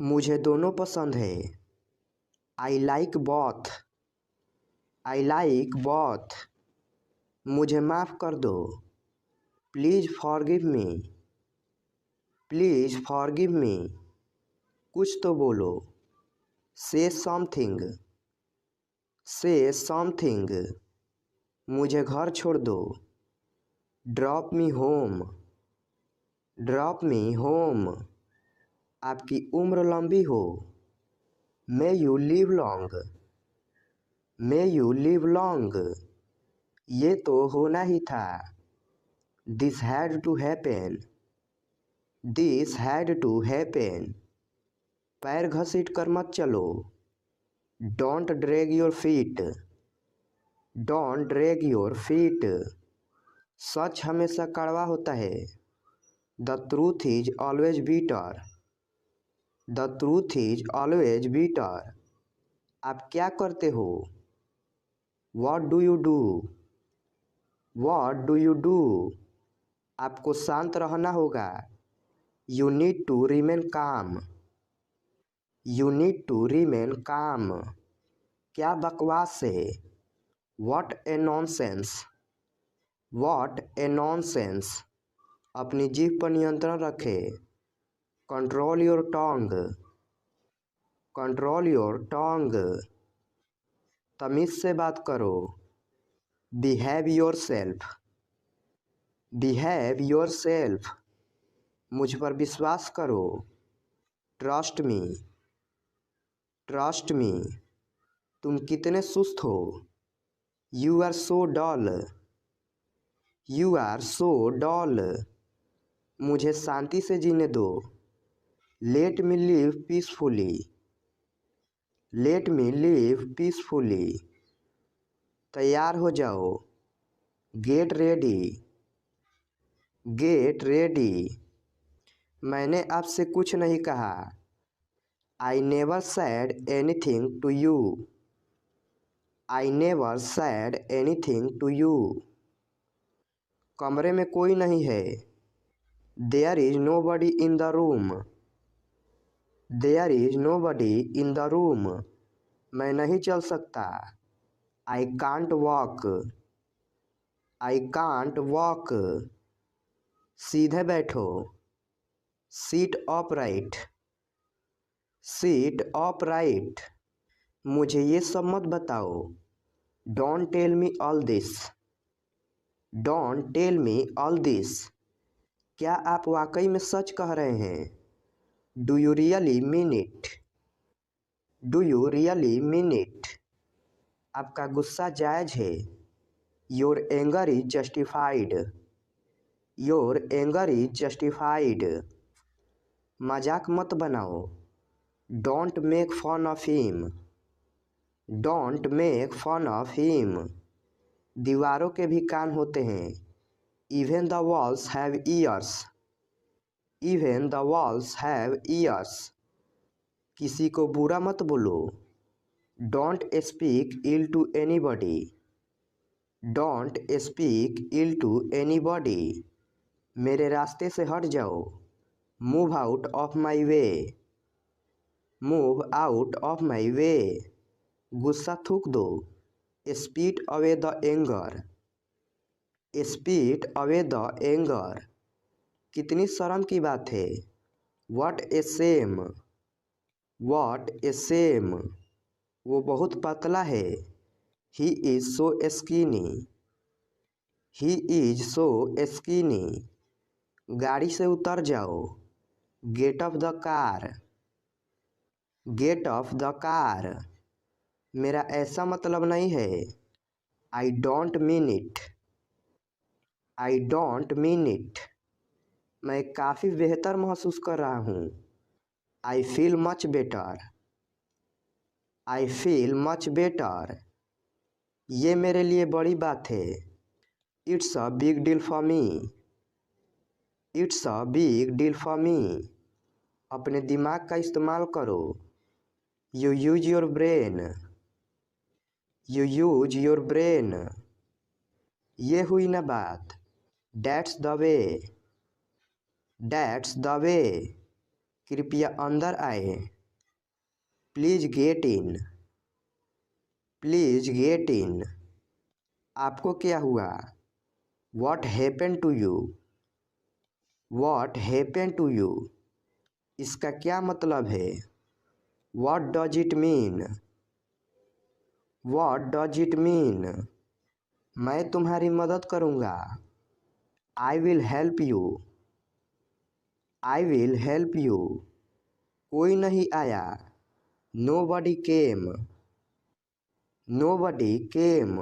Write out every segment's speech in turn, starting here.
मुझे दोनों पसंद है। I like both. I like both. मुझे माफ़ कर दो। Please forgive me. Please forgive me. कुछ तो बोलो। से समथिंग। से समथिंग। मुझे घर छोड़ दो। Drop me home. Drop me home. आपकी उम्र लंबी हो। May you live long. May you live long. ये तो होना ही था। This had to happen. This had to happen. पैर घसीट कर मत चलो। Don't drag your feet. Don't drag your feet. सच हमेशा कड़वा होता है। The truth is always bitter. The truth is always bitter. आप क्या करते हो? What do you do? What do you do? आपको शांत रहना होगा। You need to remain calm. You need to remain calm. क्या बकवास है? What a nonsense. What a nonsense. अपनी जीभ पर नियंत्रण रखें। Control your tongue. Control your tongue. तमीज़ से बात करो। Behave yourself. Behave yourself. मुझ पर विश्वास करो। Trust me. Trust me. तुम कितने सुस्त हो। You are so dull. You are so dull. मुझे शांति से जीने दो। Let me live peacefully. Let me live peacefully. तैयार हो जाओ। Get ready. Get ready. मैंने आपसे कुछ नहीं कहा। I never said anything to you. I never said anything to you. कमरे में कोई नहीं है। There is nobody in the room. There is nobody in the room. मैं नहीं चल सकता। I can't walk. I can't walk. सीधे बैठो। Sit upright. Sit upright. मुझे ये सब मत बताओ। Don't tell me all this. Don't tell me all this. क्या आप वाकई में सच कह रहे हैं? Do you really mean it? Do you really mean it? आपका गुस्सा जायज है। Your anger is justified. Your anger is justified. मजाक मत बनाओ। Don't make fun of him. Don't make fun of him. दीवारों के भी कान होते हैं। Even the walls have years. Even the walls have ears. किसी को बुरा मत बोलो। Don't speak ill to anybody. Don't speak ill to anybody. मेरे रास्ते से हट जाओ। Move out of my way. Move out of my way. गुस्सा थूक दो। Speed away the anger. Speed away the anger. कितनी शर्म की बात है। What a shame. What a shame. वो बहुत पतला है। He is so skinny. He is so skinny. गाड़ी से उतर जाओ। Get off the car. Get off the car. मेरा ऐसा मतलब नहीं है। I don't mean it. I don't mean it. मैं काफ़ी बेहतर महसूस कर रहा हूँ। I feel much better. I feel much better. ये मेरे लिए बड़ी बात है। It's a big deal for me. It's a big deal for me. अपने दिमाग का इस्तेमाल करो। You use your brain. You use your brain. ये हुई ना बात। That's the way. That's the way. कृपया अंदर आए। Please get in. Please get in. आपको क्या हुआ? What happened to you? What happened to you? इसका क्या मतलब है? What does it mean? What does it mean? मैं तुम्हारी मदद करूँगा। I will help you. I will help you. कोई नहीं आया। Nobody came. Nobody came.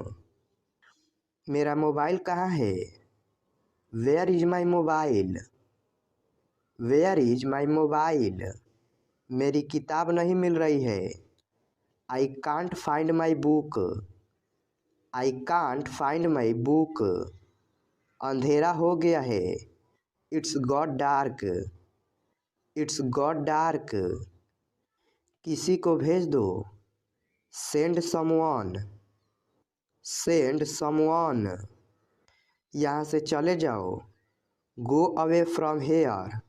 मेरा मोबाइल कहाँ है? Where is my mobile? Where is my mobile? मेरी किताब नहीं मिल रही है। I can't find my book. I can't find my book. अंधेरा हो गया है। It's got dark. It's got dark. किसी को भेज दो। Send someone. Send someone. यहाँ से चले जाओ। Go away from here.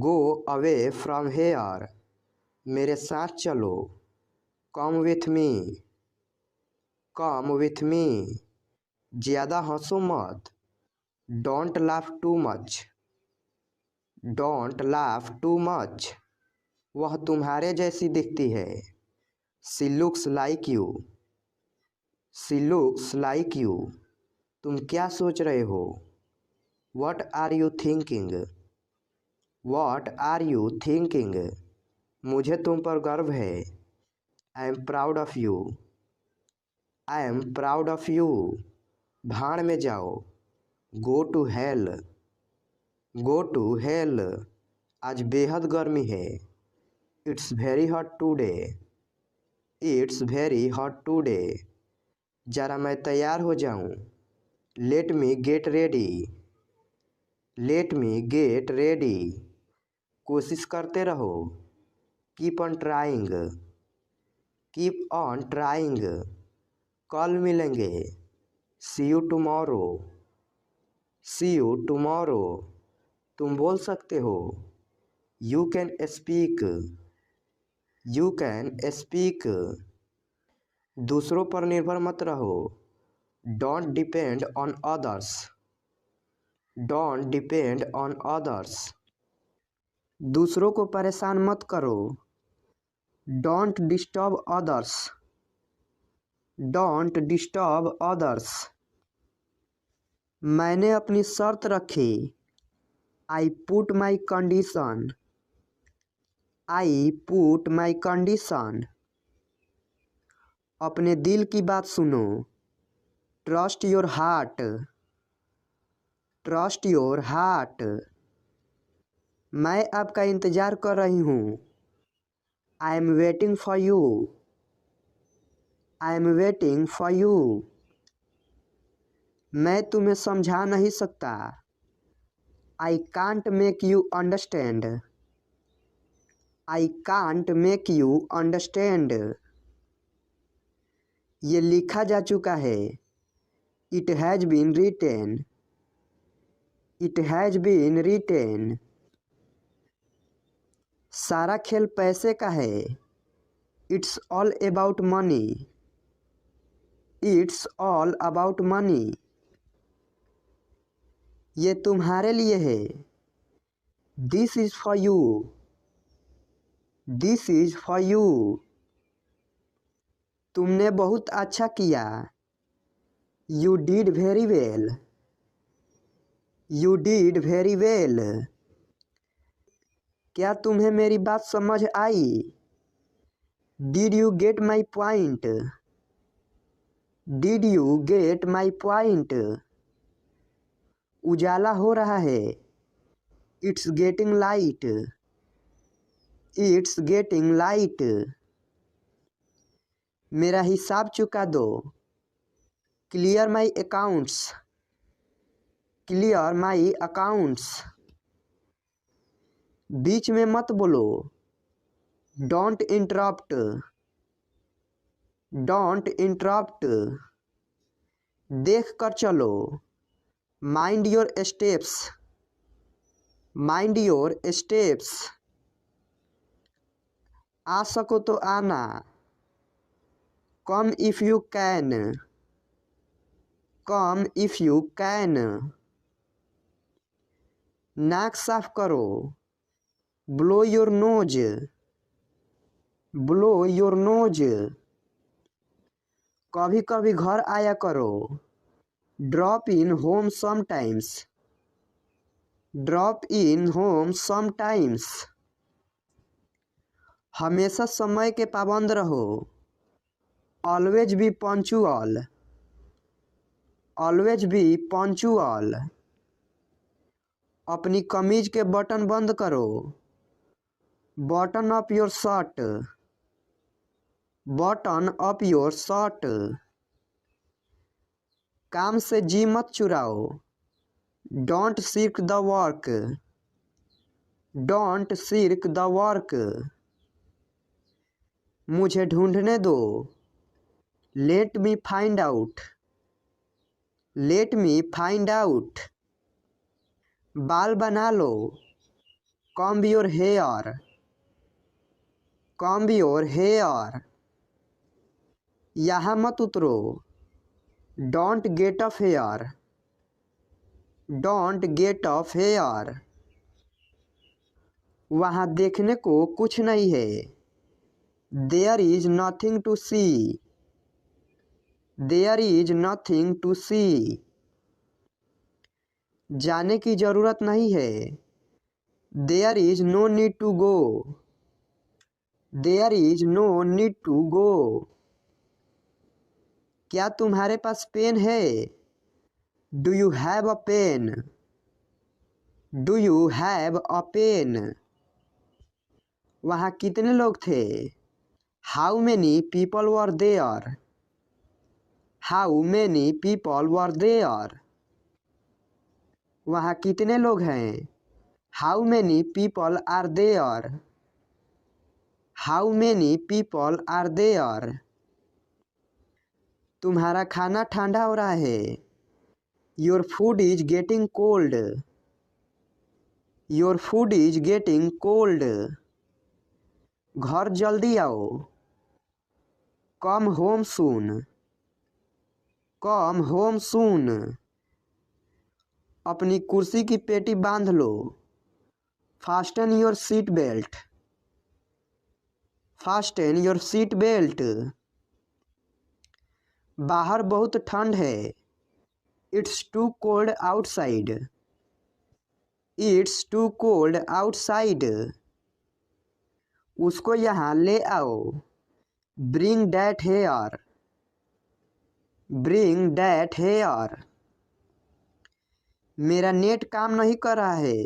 Go away from here. मेरे साथ चलो। Come with me. Come with me. ज़्यादा हंसो मत। Don't laugh too much. Don't laugh too much. वह तुम्हारे जैसी दिखती है। She looks like you. She looks like you. तुम क्या सोच रहे हो? What are you thinking? What are you thinking? मुझे तुम पर गर्व है। I am proud of you. I am proud of you. भाड़ में जाओ। Go to hell. Go to hell. आज बेहद गर्मी है। It's very hot today. It's very hot today. जरा मैं तैयार हो जाऊं। Let me get ready. Let me get ready. कोशिश करते रहो। Keep on trying. Keep on trying. कल मिलेंगे। See you tomorrow. See you tomorrow. तुम बोल सकते हो। You can speak. You can speak. दूसरों पर निर्भर मत रहो। Don't depend on others. Don't depend on others. दूसरों को परेशान मत करो। Don't disturb others. Don't disturb others. मैंने अपनी शर्त रखी। I put my condition. I put my condition. अपने दिल की बात सुनो। Trust your heart. Trust your heart. मैं आपका इंतज़ार कर रही हूँ। I am waiting for you. I am waiting for you. मैं तुम्हें समझा नहीं सकता। I can't make you understand. I can't make you understand. ये लिखा जा चुका है। It has been written. It has been written. सारा खेल पैसे का है। It's all about money. It's all about money. ये तुम्हारे लिए है। This is for you. This is for you. तुमने बहुत अच्छा किया। You did very well. You did very well. क्या तुम्हें मेरी बात समझ आई? Did you get my point? Did you get my point? उजाला हो रहा है। It's getting light. It's getting light. मेरा हिसाब चुका दो। Clear my accounts. Clear my accounts. बीच में मत बोलो। Don't interrupt. Don't interrupt. देख कर चलो। Mind your steps. Mind your steps, आ सको तो आना। Come if you can, come if you can. नाक साफ करो, blow your nose, blow your nose. कभी कभी घर आया करो, drop in home sometimes, drop in home sometimes. हमेशा समय के पाबंद रहो, always be punctual, always be punctual. अपनी कमीज के बटन बंद करो, button up your shirt, button up your shirt. काम से जी मत चुराओ, don't shirk the work, don't shirk the work. मुझे ढूंढने दो, let me find out, let me find out. बाल बना लो, comb your hair, comb your hair. यहाँ मत उतरो, don't get off here, don't get off here. वहाँ देखने को कुछ नहीं है, there is nothing to see, there is nothing to see. जाने की जरूरत नहीं है, there is no need to go, there is no need to go. क्या तुम्हारे पास पेन है, do you have a pen, do you have a pen. वहाँ कितने लोग थे, how many people were there, how many people were there. वहाँ कितने लोग हैं, how many people are there, how many people are there. तुम्हारा खाना ठंडा हो रहा है, your food is getting cold, your food is getting cold. घर जल्दी आओ, come home soon, come home soon. अपनी कुर्सी की पेटी बांध लो, fasten your seat belt, fasten your seat belt. बाहर बहुत ठंड है, it's too cold outside, it's too cold outside. उसको यहाँ ले आओ, bring that here, bring that here. मेरा नेट काम नहीं कर रहा है,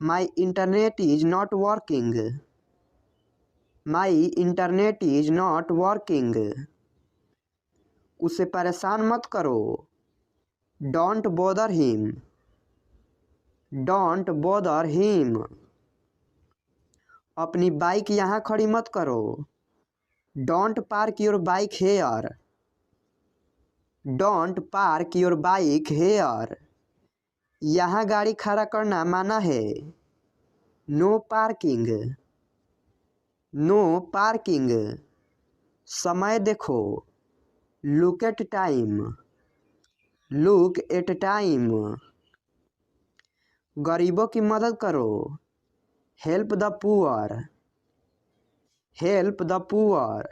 my internet is not working, my internet is not working. उसे परेशान मत करो, don't bother him, don't bother him. अपनी बाइक यहाँ खड़ी मत करो, don't park your bike here, don't park your bike here. यहाँ गाड़ी खड़ा करना माना है, नो पार्किंग, नो पार्किंग। समय देखो, look at time, look at time. गरीबों की मदद करो, help the poor, help the poor.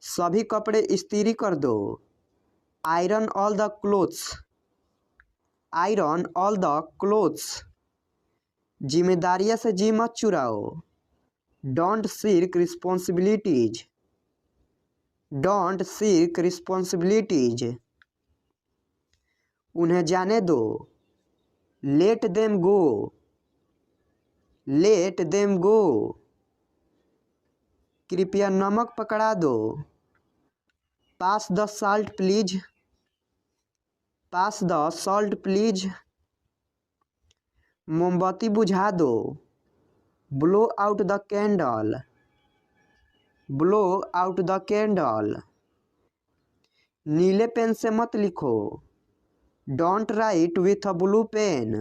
सभी कपड़े इस्त्री कर दो, iron all the clothes, iron all the clothes. जिम्मेदारियां से जी मत चुराओ, don't shirk responsibilities, don't shirk responsibilities. उन्हें जाने दो, let them go, let them go. कृपया नमक पकड़ा दो, pass the salt please, pass the salt please. मोमबत्ती बुझा दो, blow out the candle, blow out the candle. नीले पेन से मत लिखो, don't write with a blue pen,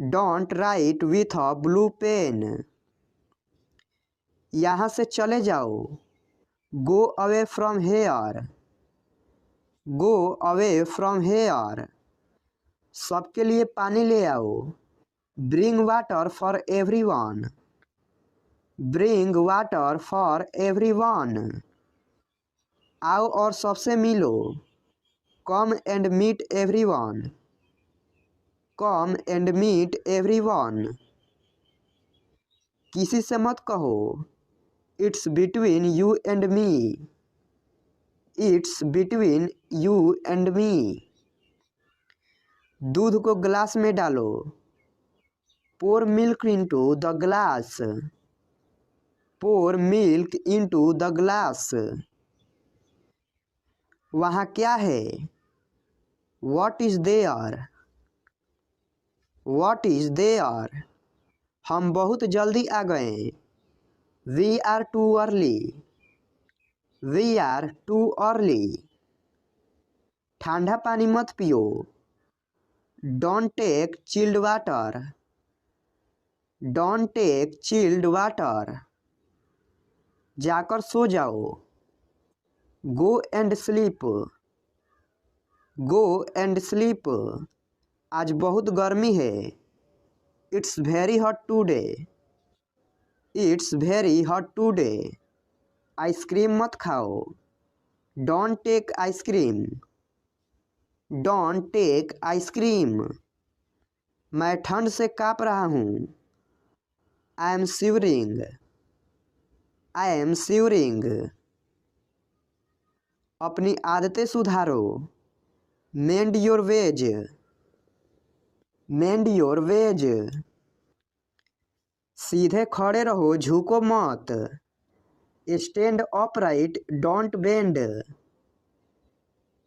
don't write with a blue pen. यहाँ से चले जाओ। Go away from here. Go away from here. सबके लिए पानी ले आओ। Bring water for everyone. Bring water for everyone. आओ और सबसे मिलो। Come and meet everyone. Come and meet everyone. किसी से मत कहो। It's between you and me. It's between you and me. दूध को ग्लास में डालो। Pour milk into the glass. Pour milk into the glass. वहाँ क्या है? What is there? What is there? हम बहुत जल्दी आ गए। We are too early. We are too early. ठंडा पानी मत पियो। Don't take chilled water. Don't take chilled water. जाकर सो जाओ। Go and sleep. Go and sleep. आज बहुत गर्मी है। It's very hot today. It's very hot today. Ice cream मत खाओ। Don't take ice cream. Don't take ice cream. मैं ठंड से काँप रहा हूँ। I am shivering. I am shivering. अपनी आदतें सुधारो। Mend your ways. Mend your ways. सीधे खड़े रहो, झुको मत। Stand upright don't bend.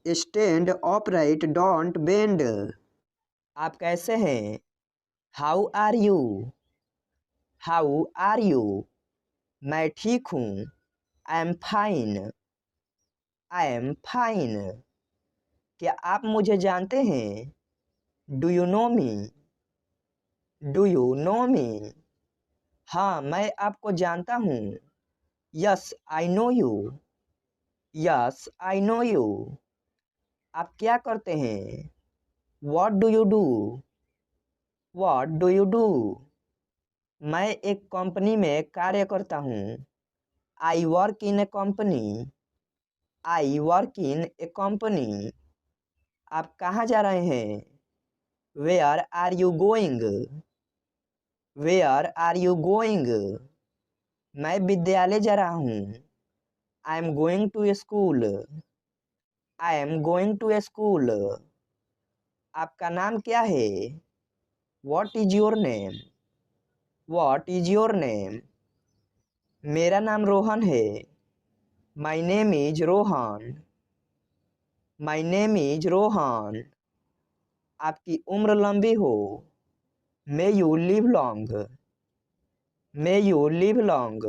Stand upright don't bend. आप कैसे हैं? How are you? How are you? मैं ठीक हूँ। I am fine. I am fine. क्या आप मुझे जानते हैं? Do you know me? Do you know me? हाँ, मैं आपको जानता हूँ। Yes I know you. Yes I know you. आप क्या करते हैं? What do you do? What do you do? मैं एक कंपनी में कार्य करता हूँ। I work in a company. I work in a company. आप कहाँ जा रहे हैं? Where are you going? Where are you going? मैं विद्यालय जा रहा हूँ। I am going to school. I am going to school. आपका नाम क्या है? What is your name? What is your name? मेरा नाम रोहन है। My name is Rohan. My name is Rohan. आपकी उम्र लंबी हो। May you live long. May you live long.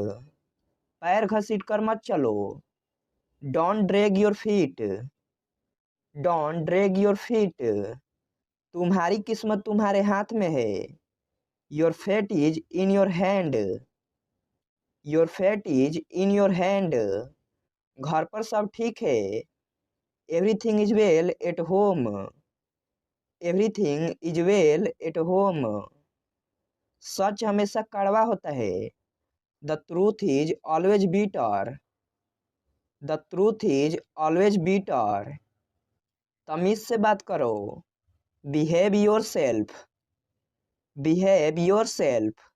पैर घसीट कर मत चलो। Don't drag your feet. Don't drag your feet. तुम्हारी किस्मत तुम्हारे हाथ में है। Your fate is in your hand. Your fate is in your hand. घर पर सब ठीक है। Everything is well at home. Everything is well at home. सच हमेशा कड़वा होता है। The truth is always bitter. The truth is always bitter. तमीज से बात करो। Behave yourself. Behave yourself.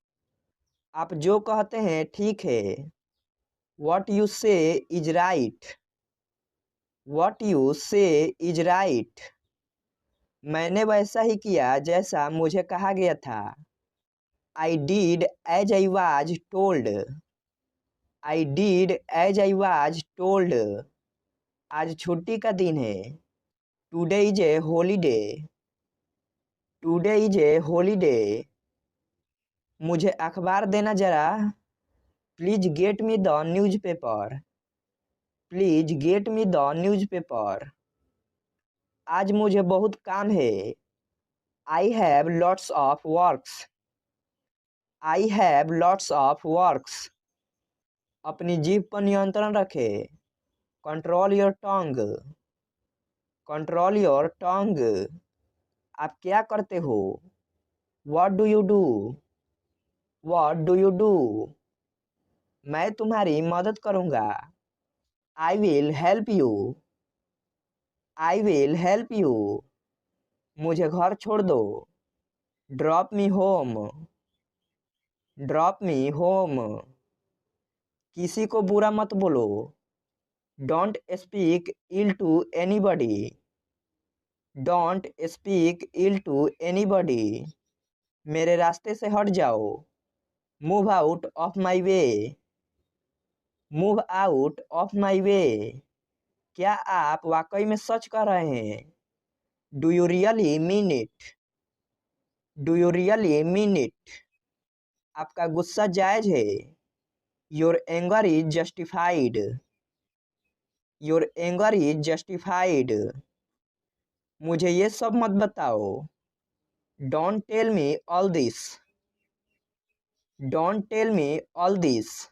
आप जो कहते हैं ठीक है। What you say is right. What you say is right. मैंने वैसा ही किया जैसा मुझे कहा गया था। आई did as I was told. I did as I was told. आज छुट्टी का दिन है। Today is a holiday. Today is a holiday. मुझे अखबार देना जरा। Please get me the newspaper. Please get me the newspaper. आज मुझे बहुत काम है। I have lots of works. I have lots of works. अपनी जीभ पर नियंत्रण रखे. Control your tongue. Control your tongue. आप क्या करते हो? What do you do? What do you do? मैं तुम्हारी मदद करूँगा. I will help you. I will help you. मुझे घर छोड़ दो. Drop me home. Drop me home. किसी को बुरा मत बोलो. Don't speak ill to anybody. Don't speak ill to anybody. मेरे रास्ते से हट जाओ. Move out of my way. Move out of my way. क्या आप वाकई में सच कह रहे हैं? Do you really mean it? Do you really mean it? आपका गुस्सा जायज है. Your anger is justified. Your anger is justified. मुझे ये सब मत बताओ. Don't tell me all this. Don't tell me all this.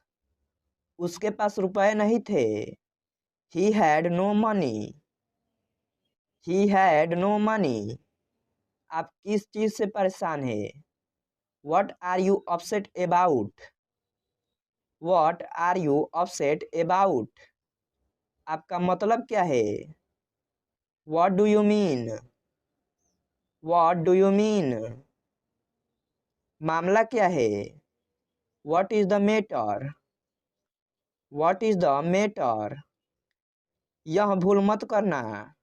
उसके पास रुपए नहीं थे. He had no money. He had no money. आप किस चीज से परेशान हैं? What are you upset about? What are you upset about? आपका मतलब क्या है? What do you mean? What do you mean? मामला क्या है? What is the matter? What is the matter? यह भूल मत करना.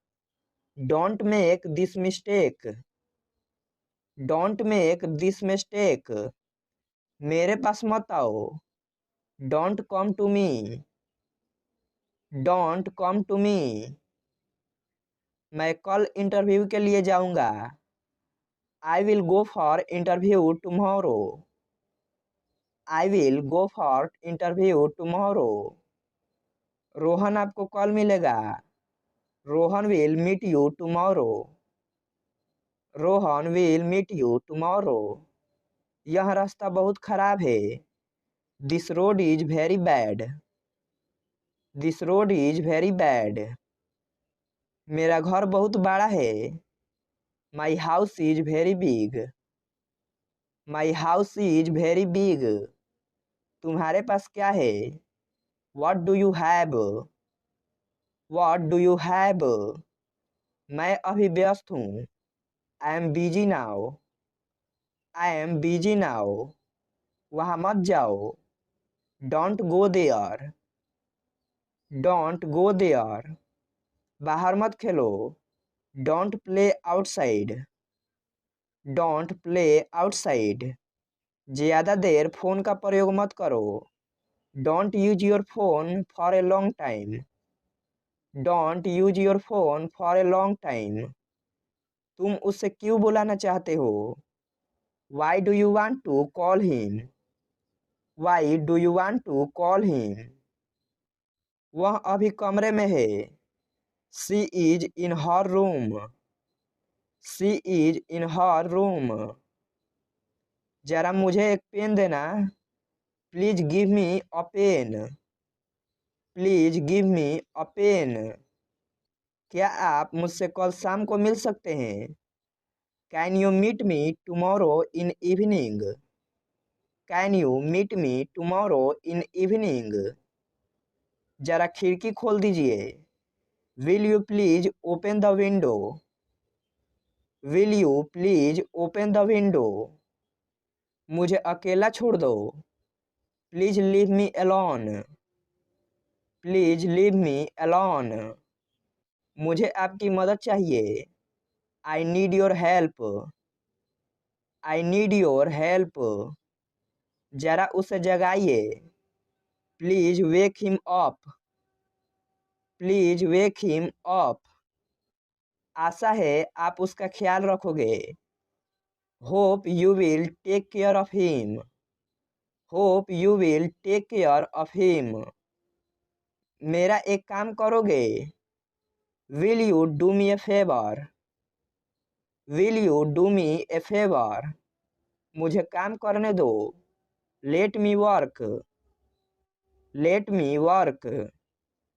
Don't make this mistake. Don't make this mistake. मेरे पास मत आओ. Don't come to me. Don't come to me. मैं कल इंटरव्यू के लिए जाऊंगा. I will go for interview tomorrow. I will go for interview tomorrow. Rohan आपको कल मिलेगा. Rohan will meet you tomorrow. Rohan will meet you tomorrow. यह रास्ता बहुत खराब है. This road is very bad. This road is very bad. मेरा घर बहुत बड़ा है. My house is very big. My house is very big. तुम्हारे पास क्या है? What do you have? What do you have? मैं अभी व्यस्त हूँ. I am busy now. I am busy now. वहाँ मत जाओ. Don't go there. Don't go there. बाहर मत खेलो. Don't play outside. Don't play outside. ज़्यादा देर फोन का प्रयोग मत करो. Don't use your phone for a long time. Don't use your phone for a long time. तुम उससे क्यों बुलाना चाहते हो? Why do you want to call him? Why do you want to call him? वह अभी कमरे में है. She is in her room. She is in her room. जरा मुझे एक पेन देना. Please give me a pen. Please give me a pen. क्या आप मुझसे कल शाम को मिल सकते हैं? Can you meet me tomorrow in evening? Can you meet me tomorrow in evening? जरा खिड़की खोल दीजिए. Will you please open the window? Will you please open the window? मुझे अकेला छोड़ दो. Please leave me alone. Please leave me alone. मुझे आपकी मदद चाहिए. I need your help. I need your help. जरा उसे जगाइए. Please wake him up. Please wake him up. आशा है आप उसका ख्याल रखोगे. Hope you will take care of him. Hope you will take care of him. मेरा एक काम करोगे? Will you do me a favor? Will you do me A favour? मुझे काम करने दो। लेट मी वर्क। Let me work.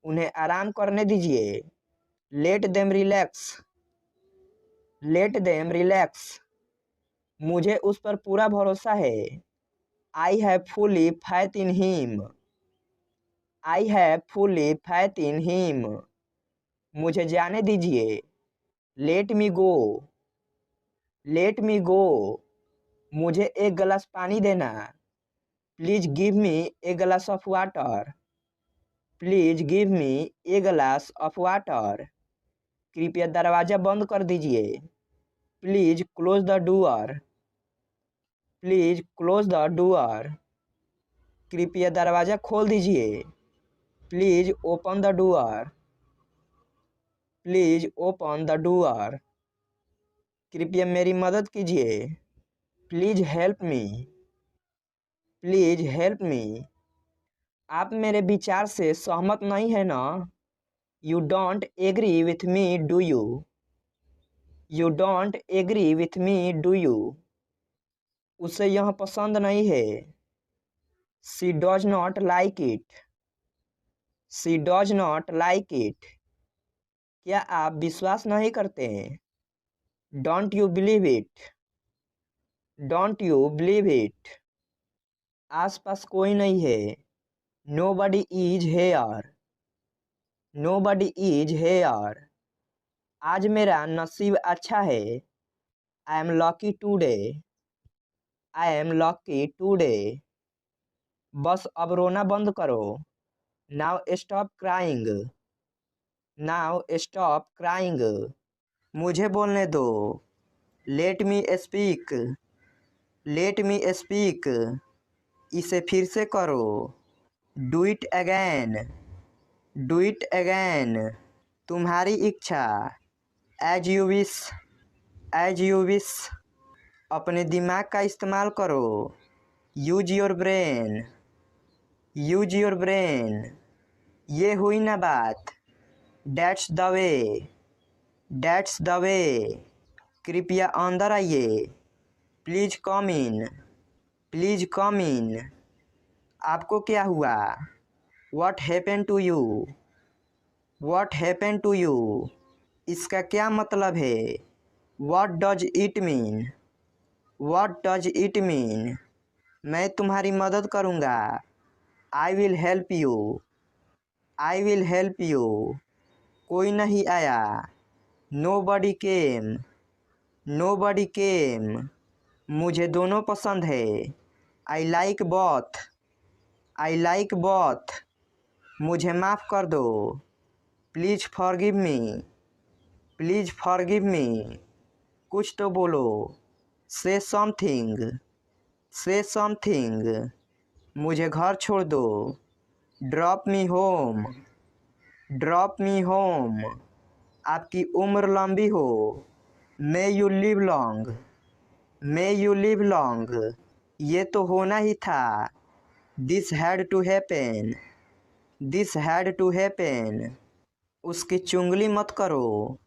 उन्हें आराम करने दीजिए। Let them relax. Let them relax. मुझे उस पर पूरा भरोसा है। I have fully faith in him. I have fully faith in him. मुझे जाने दीजिए। लेट मी गो। लेट मी गो। मुझे एक गिलास पानी देना। Please give me a glass of water. Please give me a glass of water. कृपया दरवाज़ा बंद कर दीजिए। Please close the door. Please close the door. कृपया दरवाज़ा खोल दीजिए। Please open the door. Please open the door. कृपया मेरी मदद कीजिए। Please help me. Please help me. आप मेरे विचार से सहमत नहीं है ना? You don't agree with me do you? You don't agree with me do you? उसे यह पसंद नहीं है। She does not like it. She does not like it. क्या आप विश्वास नहीं करते हैं? Don't you believe it? Don't you believe it? आसपास कोई नहीं है। Nobody is here. Nobody is here. आज मेरा नसीब अच्छा है। I am lucky today. I am lucky today. बस अब रोना बंद करो। Now stop crying. Now stop crying. मुझे बोलने दो। Let me speak. Let me speak. इसे फिर से करो। Do it again. Do it again. तुम्हारी इच्छा। As you wish. As you wish. अपने दिमाग का इस्तेमाल करो। Use your brain. Use your brain. ये हुई ना बात। That's the way. That's the way. कृपया अंदर आइए। Please come in. Please come in. आपको क्या हुआ? What happened to you? What happened to you? इसका क्या मतलब है? What does it mean? What does it mean? मैं तुम्हारी मदद करूँगा। I will help you. I will help you. कोई नहीं आया। Nobody came. नोबडी केम। मुझे दोनों पसंद है। I like both. I like both. मुझे माफ़ कर दो। Please forgive me. Please forgive मी। कुछ तो बोलो। से समथिंग। से समथिंग। मुझे घर छोड़ दो। Drop me home. Drop me home. आपकी उम्र लंबी हो। May you live long. May you live long. ये तो होना ही था। This had to happen. This had to happen. उसकी चुंगली मत करो।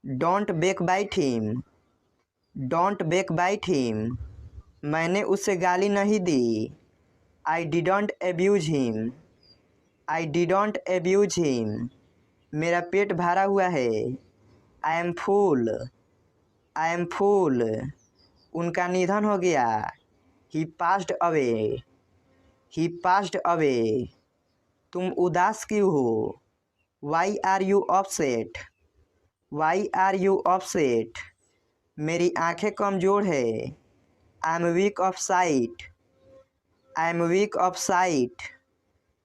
Don't backbite him. Don't backbite him. मैंने उसे गाली नहीं दी। I didn't abuse him. I didn't abuse him. मेरा पेट भरा हुआ है। I am full. I am फूल। उनका निधन हो गया। He passed away. He passed away. तुम उदास क्यों हो? Why are you upset? Why are you upset? मेरी आंखें कमज़ोर है। I am weak of sight. I am weak of sight.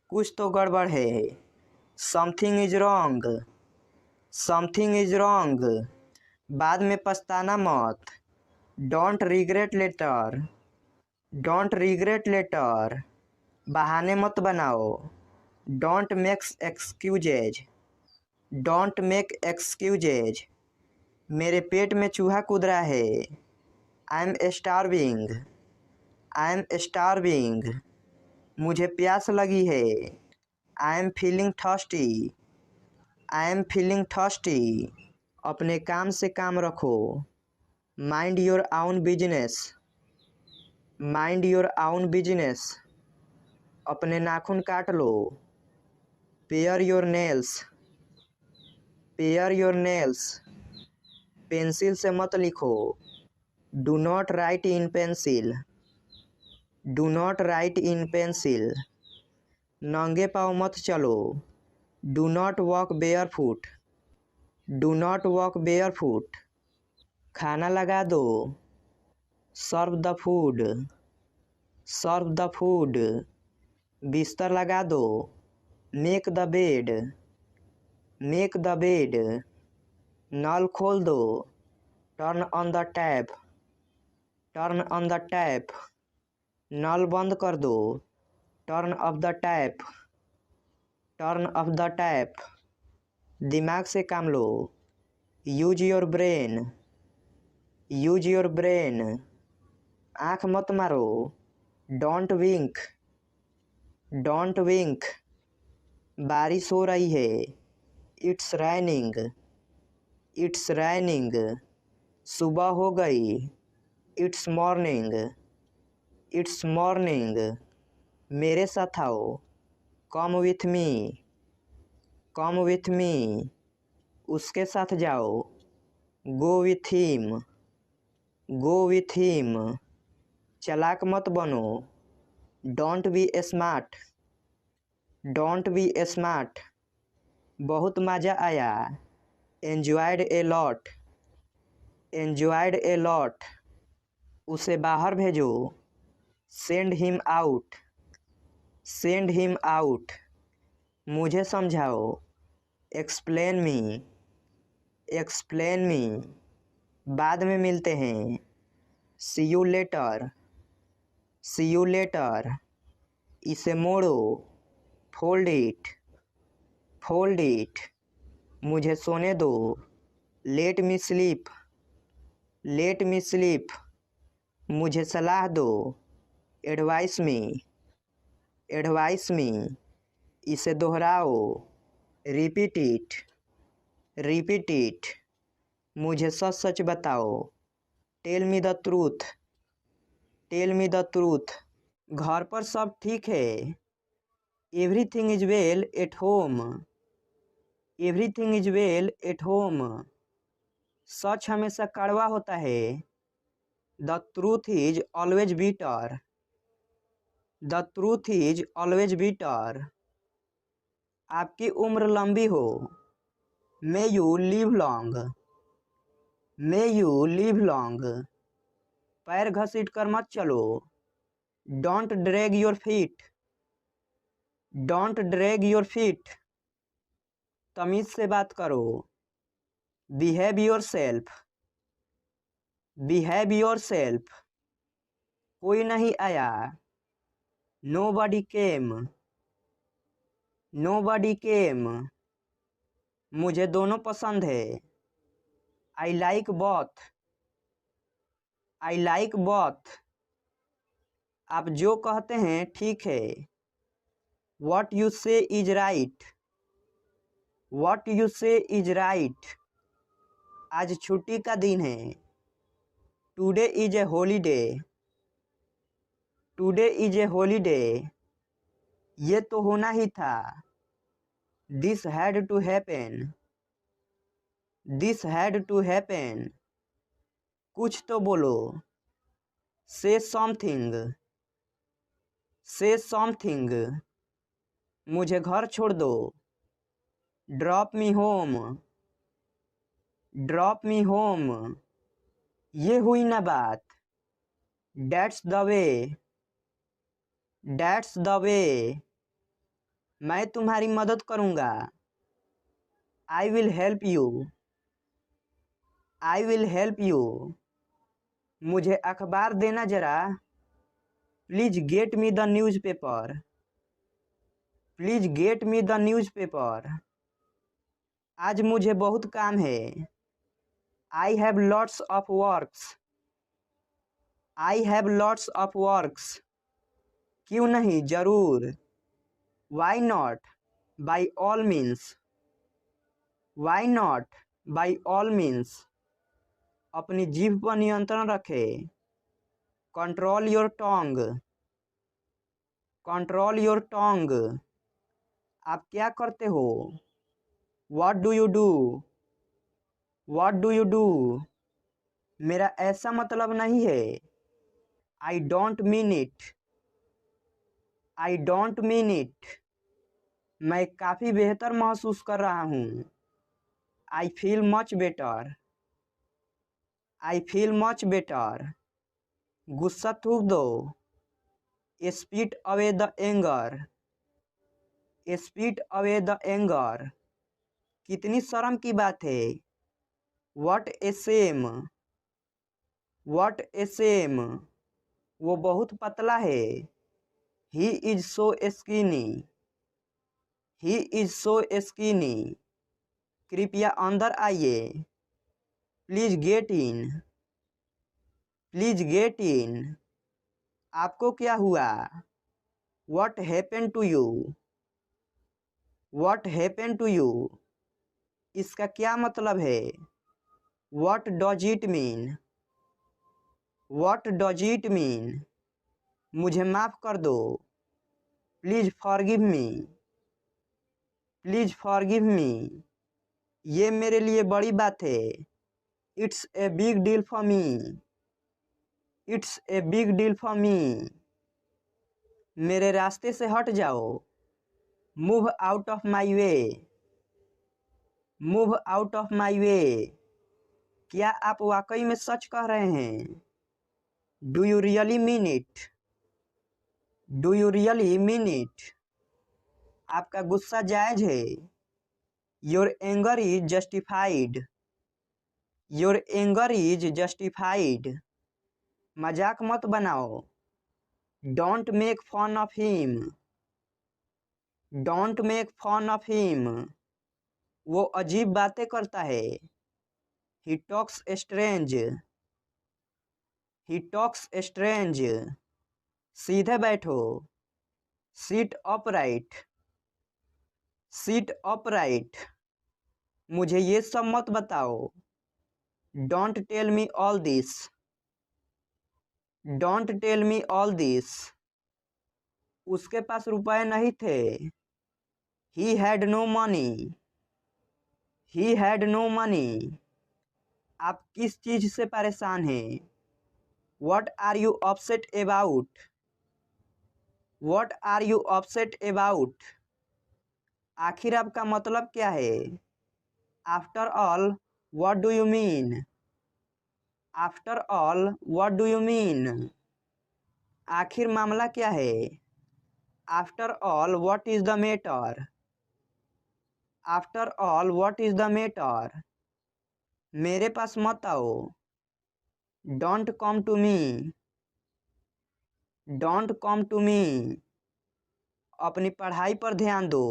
कुछ तो गड़बड़ है। Something is wrong. Something is wrong. बाद में पछताना मत। Don't regret later. Don't regret later. बहाने मत बनाओ। Don't make excuses. Don't make excuses. मेरे पेट में चूहा कूद रहा है। I am starving. I am starving. मुझे प्यास लगी है। I am feeling thirsty. I am feeling thirsty. अपने काम से काम रखो। Mind your own business, mind your own business, अपने नाखून काट लो। Pare your nails, pare your nails, pencil से मत लिखो। Do not write in pencil, do not write in pencil, नंगे पाँव मत चलो। Do not walk barefoot, do not walk barefoot, खाना लगा दो। Serve the food, serve the food, बिस्तर लगा दो। Make the bed, make the bed, नल खोल दो। Turn on the tap, turn on the tap, नल बंद कर दो। Turn off the tap, turn off the tap, दिमाग से काम लो। Use your brain, use your brain, आँख मत मारो। डोंट विंक, डोंट विंक, बारिश हो रही है। इट्स रैनिंग, इट्स रैनिंग, सुबह हो गई। इट्स मॉर्निंग, इट्स मॉर्निंग, मेरे साथ आओ। Come with me, come with me, उसके साथ जाओ। Go with him, go with him, चालाक मत बनो। Don't be smart, don't be smart, बहुत मज़ा आया। Enjoyed a lot, enjoyed a lot, उसे बाहर भेजो। Send him out, send him out, मुझे समझाओ। एक्सप्लेन मी, एक्सप्लेन मी, बाद में मिलते हैं। See you later, see you later, इसे मोड़ो। फोल्ड इट, फोल्ड इट, मुझे सोने दो। Let me sleep, let me sleep, मुझे सलाह दो। एडवाइस मी, एडवाइस मी, इसे दोहराओ। रिपीट इट, रिपीट इट, मुझे सच सच बताओ। Tell me the truth, tell me the truth, घर पर सब ठीक है। Everything is well at home, everything is well at home, सच हमेशा कड़वा होता है। The truth is always bitter, the truth is always bitter, आपकी उम्र लंबी हो। May you live long, may you live long, पैर घसीट कर मत चलो। Don't drag your feet, don't drag your feet, तमीज से बात करो। Behave yourself, behave your self, कोई नहीं आया। नोबडी केम, नोबडी केम, मुझे दोनों पसंद है। I like both, I like both, आप जो कहते हैं ठीक है। What you say is right, what you say is right, आज छुट्टी का दिन है। Today is a holiday, today is a holiday, ये तो होना ही था। This had to happen, this had to happen, कुछ तो बोलो। से समथिंग, से समथिंग, मुझे घर छोड़ दो। Drop me home, drop me home, ये हुई ना बात। That's the way, that's the way, मैं तुम्हारी मदद करूँगा। I will help you, I will help you, मुझे अखबार देना जरा। Please get me the newspaper, please get me the newspaper, आज मुझे बहुत काम है। I have lots of works, I have lots of works, क्यों नहीं ज़रूर। Why not, by all means, Y not, by all means, अपनी जीभ पर नियंत्रण रखें। Control your tongue. Control your tongue. आप क्या करते हो? What do you do? What do you do? मेरा ऐसा मतलब नहीं है। I don't mean it. I don't mean it. मैं काफ़ी बेहतर महसूस कर रहा हूँ। I feel much better. I feel much better. गुस्सा थूक दो। Spit away the anger. Spit away the anger. कितनी शर्म की बात है। What a shame. What a shame. वो बहुत पतला है। He is so skinny. He is so skinny. कृपया अंदर आइए। Please get in. Please get in. आपको क्या हुआ? What happen to you? What happen to you? इसका क्या मतलब है? What does it mean? What does it mean? मुझे माफ़ कर दो। Please forgive me. Please forgive me. ये मेरे लिए बड़ी बात है। It's a big deal for me. It's a big deal for me. मेरे रास्ते से हट जाओ। Move out of my way. Move out of my way. क्या आप वाकई में सच कह रहे हैं? Do you really mean it? Do you really mean it? आपका गुस्सा जायज है। Your anger is justified. Your anger is justified. मजाक मत बनाओ। Don't make fun of him. Don't make fun of him. वो अजीब बातें करता है। He talks strange. He talks strange. सीधे बैठो। Sit upright. Sit upright. मुझे ये सब मत बताओ। Don't tell me all this. Don't tell me all this. उसके पास रुपए नहीं थे। He had no money. He had no money. आप किस चीज से परेशान हैं? What are you upset about? What are you upset about? आखिर आपका मतलब क्या है? After all, what do you mean? After all, what do you mean? आखिर मामला क्या है? After all, what is the matter? After all, what is the matter? मेरे पास मत आओ। Don't come to me. Don't come to me. अपनी पढ़ाई पर ध्यान दो।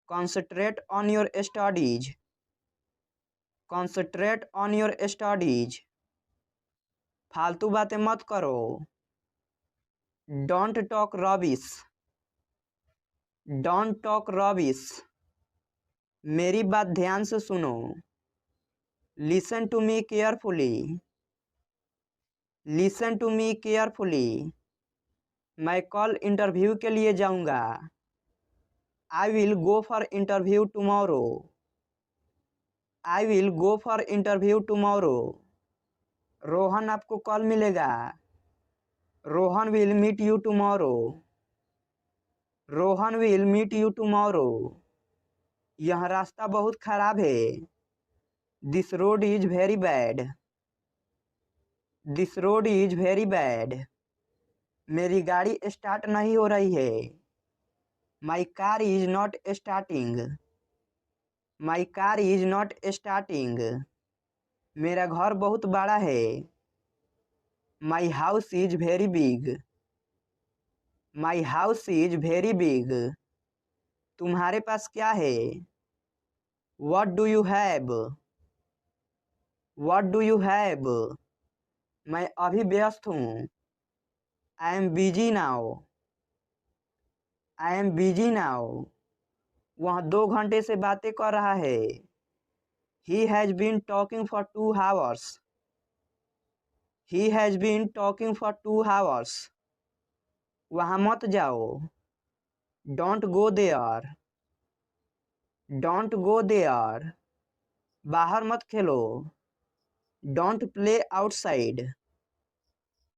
Concentrate on your studies. Concentrate on your studies. फालतू बातें मत करो। Don't talk rubbish. Don't talk rubbish. मेरी बात ध्यान से सुनो। Listen to me carefully. Listen to me carefully. मैं कल इंटरव्यू के लिए जाऊंगा। I will go for interview tomorrow. I will go for interview tomorrow. Rohan आपको कल मिलेगा। Rohan will meet you tomorrow. Rohan will meet you tomorrow. यह रास्ता बहुत खराब है। This road is very bad. This road is very bad. मेरी गाड़ी स्टार्ट नहीं हो रही है। My car is not starting. My car is not starting. मेरा घर बहुत बड़ा है। My house is very big. My house is very big. तुम्हारे पास क्या है? What do you have? What do you have? मैं अभी व्यस्त हूँ। I am busy now. I am busy now. वह 2 घंटे से बातें कर रहा है। He has been talking for 2 hours. He has been talking for 2 hours. वहाँ मत जाओ. Don't go there. Don't go there. बाहर मत खेलो. Don't play outside.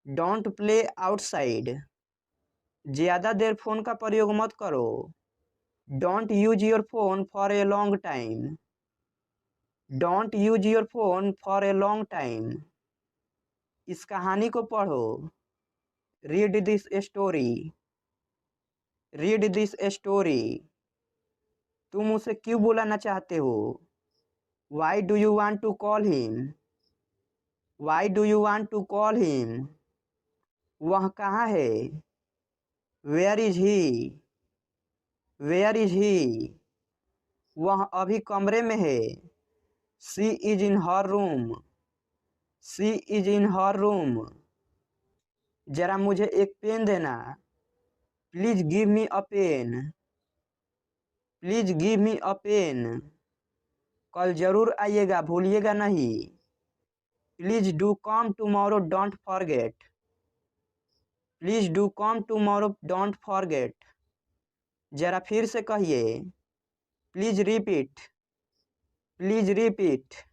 Don't play outside. ज़्यादा देर फ़ोन का प्रयोग मत करो. Don't use your phone for a long time. Don't use your phone for a long time. इस कहानी को पढ़ो. Read this story. Read this story. तुम उसे क्यों बुलाना चाहते हो? Why do you want to call him? Why do you want to call him? वह कहाँ है? Where is he? Where is he? वह अभी कमरे में है. She is in her room. She is in her room. जरा मुझे एक पेन देना. Please give me a pen. Please give me a pen. कल जरूर आइएगा, भूलिएगा नहीं. Please do come tomorrow, don't forget. Please do come tomorrow, don't forget. जरा फिर से कहिए. Please repeat. Please repeat.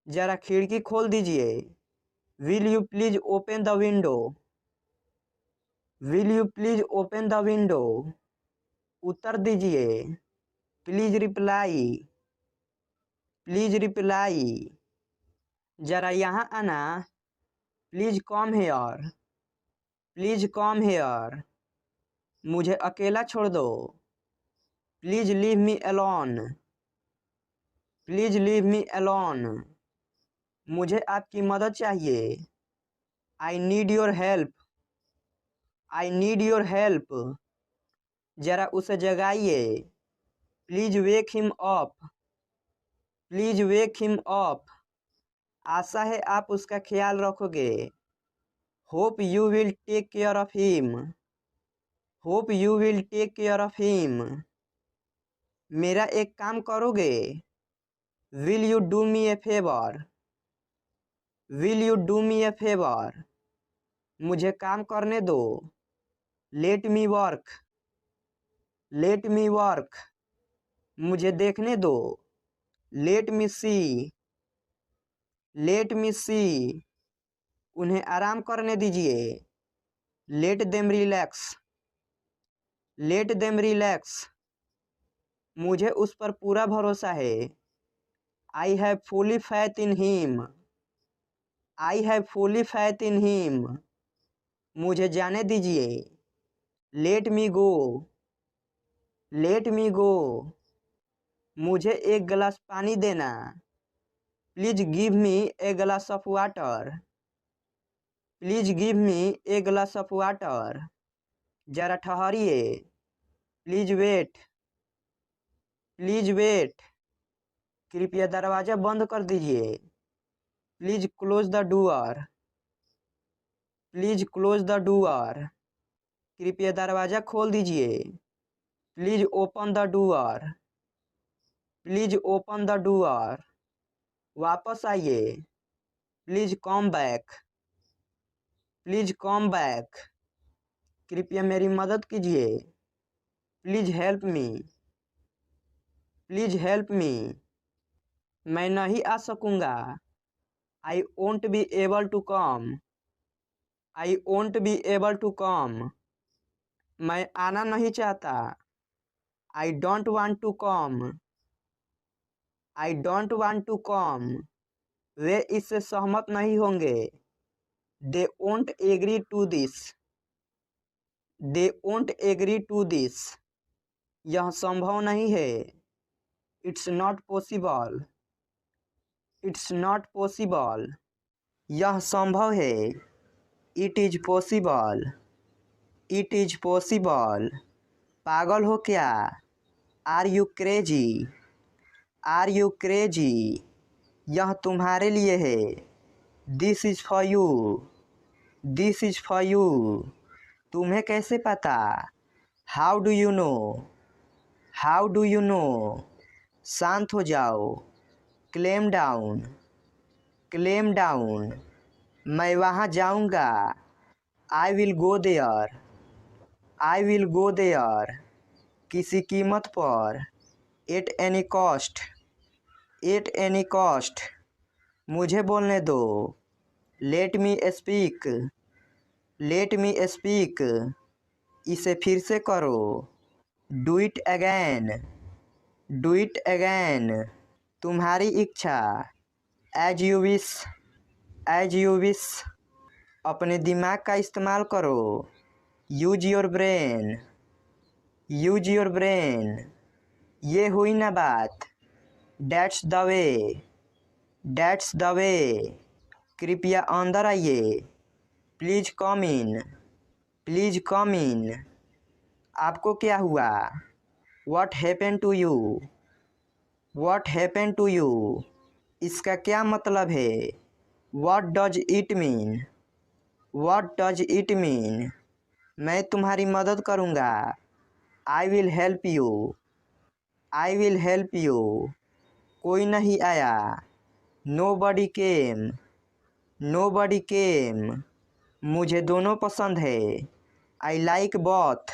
जरा खिड़की खोल दीजिए. Will you please open the window? Will you please open the window? उत्तर दीजिए. Please reply. Please reply. जरा यहाँ आना. Please come here. Please come here. मुझे अकेला छोड़ दो. Please leave me alone. Please leave me alone. मुझे आपकी मदद चाहिए. I need your help. I need your help. जरा उसे जगाइए. Please wake him up. Please wake him up. आशा है आप उसका ख्याल रखोगे. Hope you will take care of him. Hope you will take care of him. मेरा एक काम करोगे? Will you do me a favor? Will you do me a favor? मुझे काम करने दो. Let me work. Let me work. मुझे देखने दो. Let me see. Let me see. उन्हें आराम करने दीजिए. Let them relax. Let them relax. मुझे उस पर पूरा भरोसा है. I have fully faith in him. I have fully faith in him. मुझे जाने दीजिए. Let me go. Let me go. मुझे एक गिलास पानी देना. Please give me a glass of water. Please give me a glass of water. जरा ठहरिए. Please wait. Please wait. कृपया दरवाजा बंद कर दीजिए. Please close the door. Please close the door. कृपया दरवाजा खोल दीजिए. Please open the door. Please open the door. वापस आइए. Please come back. Please come back. कृपया मेरी मदद कीजिए. Please help me. Please help me. मैं नहीं आ सकूँगा. I won't be able to come. I won't be able to come. मैं आना नहीं चाहता. I don't want to come. I don't want to come. वे इससे सहमत नहीं होंगे. They won't agree to this. They won't agree to this. यह संभव नहीं है. It's not possible. It's not possible. यह संभव है. It is possible. It is possible. पागल हो क्या? Are you crazy? Are you crazy? यह तुम्हारे लिए है. This is for you. This is for you. तुम्हें कैसे पता? How do you know? How do you know? शांत हो जाओ. क्लेम डाउन, क्लेम डाउन, मैं वहाँ जाऊँगा। I will go there, I will go there, किसी कीमत पर। At any cost, at any cost, मुझे बोलने दो। Let me speak, let me speak, इसे फिर से करो। Do it again, do it again, तुम्हारी इच्छा। As you wish, as you wish, अपने दिमाग का इस्तेमाल करो। Use your brain, use your brain, ये हुई ना बात। That's the way, that's the way, कृपया अंदर आइए। Please come in, please come in, आपको क्या हुआ। What happened to you, what happened to you, इसका क्या मतलब है। What does it mean, what does it mean, मैं तुम्हारी मदद करूँगा। I will help you, I will help you, कोई नहीं आया। नोबडी केम, नोबडी केम, मुझे दोनों पसंद है। I like both,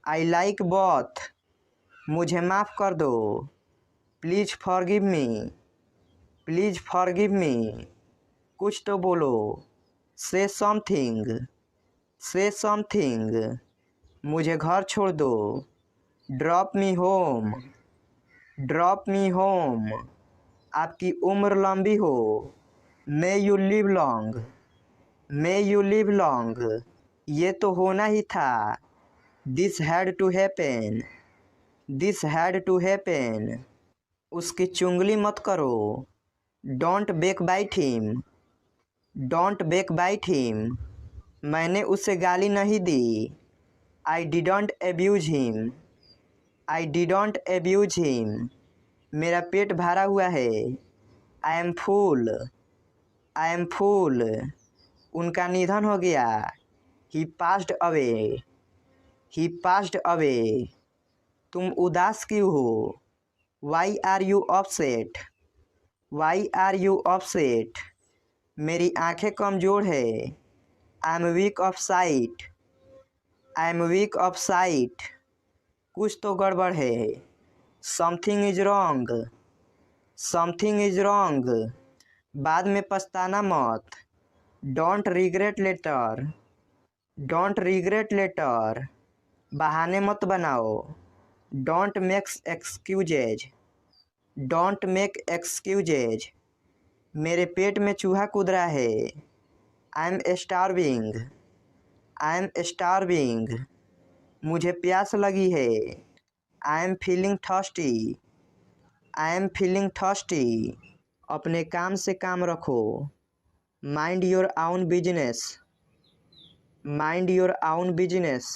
I like both, मुझे माफ़ कर दो। Please forgive me, please forgive me, कुछ तो बोलो। से समथिंग, से समथिंग, मुझे घर छोड़ दो। Drop me home, drop me home, आपकी उम्र लंबी हो। May you live long, may you live long, ये तो होना ही था। This had to happen, this had to happen, उसकी चुंगली मत करो। Don't backbite him, don't backbite him, मैंने उसे गाली नहीं दी। I didn't abuse him, I didn't abuse him, मेरा पेट भरा हुआ है। I am full, I am फूल, उनका निधन हो गया। He passed away, he passed away, तुम उदास क्यों हो। Why are you upset, why are you upset, मेरी आंखें कमज़ोर है। I am weak of sight, I am weak of sight, कुछ तो गड़बड़ है। Something is wrong, something is wrong, बाद में पछताना मत। Don't regret later, don't regret later, बहाने मत बनाओ। Don't make excuses, don't make excuses, मेरे पेट में चूहा कूद रहा है। I am starving, I am starving, मुझे प्यास लगी है। I am feeling thirsty, I am feeling thirsty, अपने काम से काम रखो। Mind your own business, mind your own business,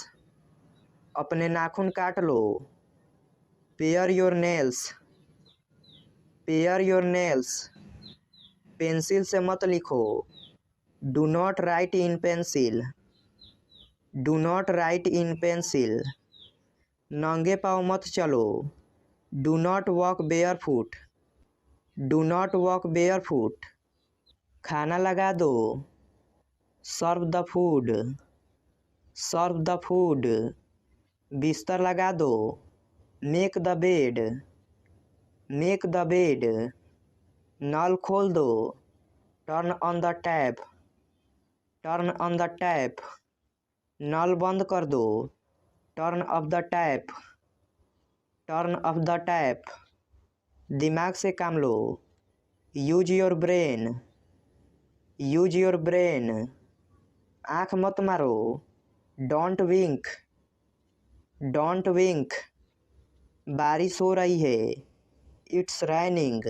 अपने नाखून काट लो। Pare your nails, pare your nails, pencil से मत लिखो। Do not write in pencil, do not write in pencil, नंगे पाँव मत चलो। Do not walk barefoot, do not walk barefoot, खाना लगा दो। Serve the food, serve the food, बिस्तर लगा दो। Make the bed, make the bed, नल खोल दो। Turn on the tap, turn on the tap, नल बंद कर दो। Turn off the tap, turn off the tap, दिमाग से काम लो। Use your brain, use your brain, आँख मत मारो। डोंट विंक, डोंट विंक, बारिश हो रही है। इट्स रैनिंग,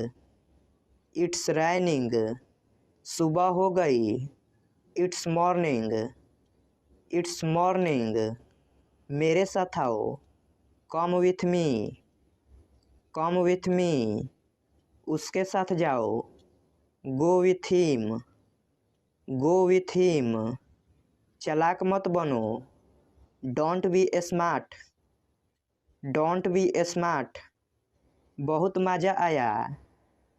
इट्स रैनिंग, सुबह हो गई। इट्स मॉर्निंग, इट्स मॉर्निंग, मेरे साथ आओ। Come with me, come with me, उसके साथ जाओ। Go with him, go with him, चालाक मत बनो। Don't be smart, don't be smart, बहुत मज़ा आया।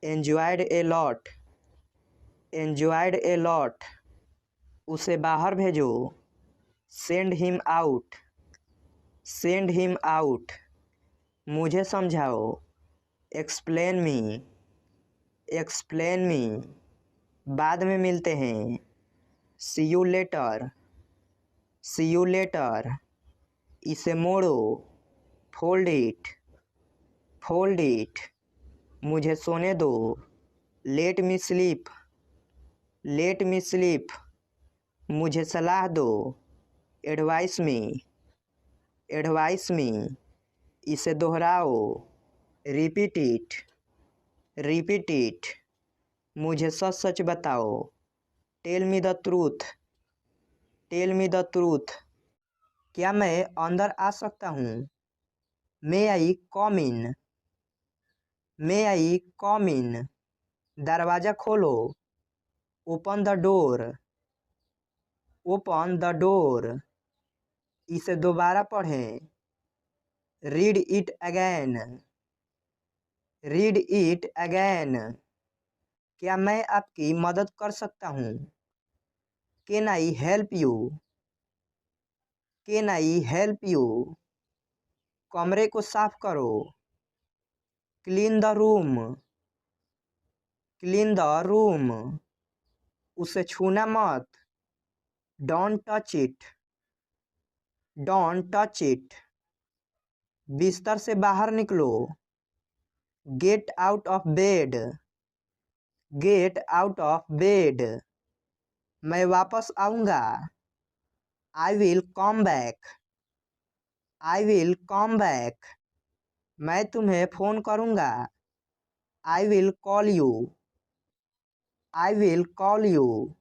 enjoyed a lot, enjoyed a lot. उसे बाहर भेजो, send him out, send him out. मुझे समझाओ, explain me, explain me. बाद में मिलते हैं, see you later, see you later. इसे मोड़ो, fold it, fold it. मुझे सोने दो, let me sleep, let me sleep. मुझे सलाह दो, advise me, advise me. इसे दोहराओ, repeat it, repeat it. मुझे सच सच बताओ, tell me the truth, tell me the truth. क्या मैं अंदर आ सकता हूँ? May I come in, may I come in. दरवाज़ा खोलो, open the door, open the door. इसे दोबारा पढ़ें, read it again, read it again. क्या मैं आपकी मदद कर सकता हूँ? Can I help you, can I help you. कमरे को साफ करो, clean the room, clean the room. उसे छूना मत, don't touch it, don't touch it. बिस्तर से बाहर निकलो, get out of bed, get out of bed. मैं वापस आऊँगा, I will come back, I will come back. मैं तुम्हें फ़ोन करूँगा, I will call you, I will call you.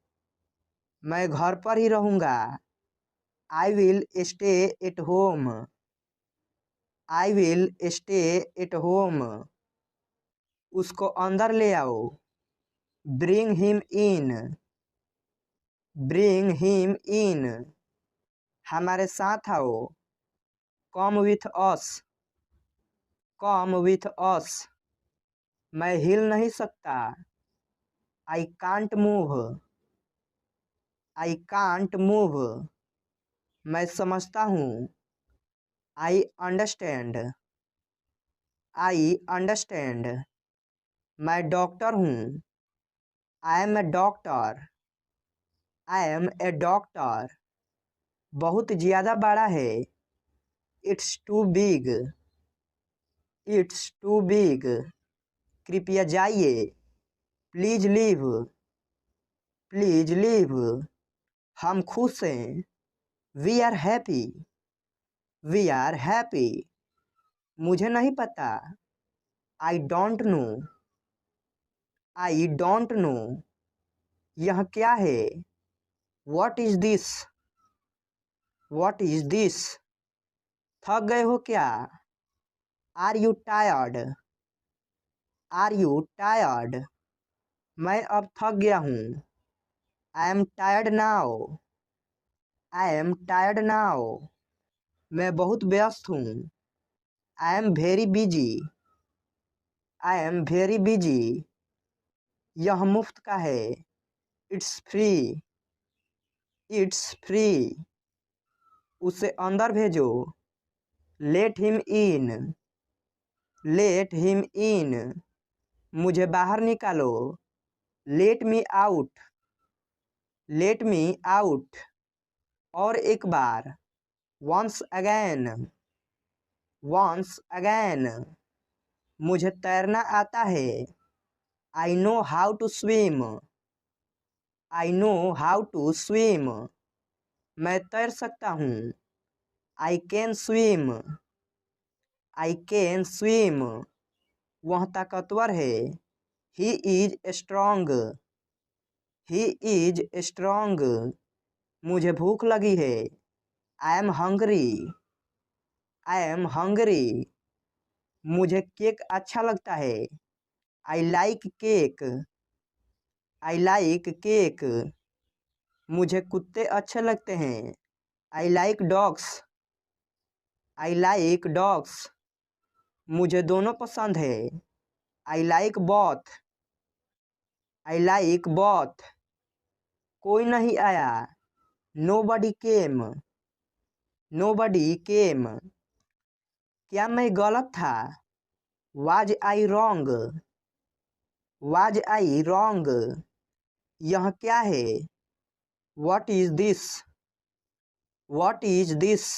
मैं घर पर ही रहूँगा, I will stay at home, I will stay at home. उसको अंदर ले आओ, bring him in, bring him in. हमारे साथ आओ, come with us, come with us. मैं हिल नहीं सकता, I can't move, I can't move. मैं समझता हूँ, I understand, I understand. मैं डॉक्टर हूँ, I am a doctor, I am a doctor. बहुत ज़्यादा बड़ा है, It's too big, It's too big. कृपया जाइए, Please leave, Please leave. हम खुश हैं, We are happy, We are happy. मुझे नहीं पता, I don't know, I don't know. यह क्या है? What is this, What is this? थक गए हो क्या? Are you tired, Are you tired? मैं अब थक गया हूँ, I am tired now, I am tired now. मैं बहुत व्यस्त हूँ, I am very busy, I am very busy. यह मुफ्त का है, It's free, It's free. उसे अंदर भेजो, Let him in, Let him in. मुझे बाहर निकालो, Let me out, Let me out. और एक बार, Once again, Once again. मुझे तैरना आता है, I know how to swim, I know how to swim. मैं तैर सकता हूँ, I can swim, I can swim. वह ताकतवर है, He is strong, He is strong. मुझे भूख लगी है, I am hungry, I am hungry. मुझे केक अच्छा लगता है, I like cake, I like cake. मुझे कुत्ते अच्छे लगते हैं, I like dogs, I like dogs. मुझे दोनों पसंद है, I like both, I like both. कोई नहीं आया। Nobody came. Nobody came. क्या मैं गलत था? Was I wrong. Was I wrong. यह क्या है? What is this? What is this?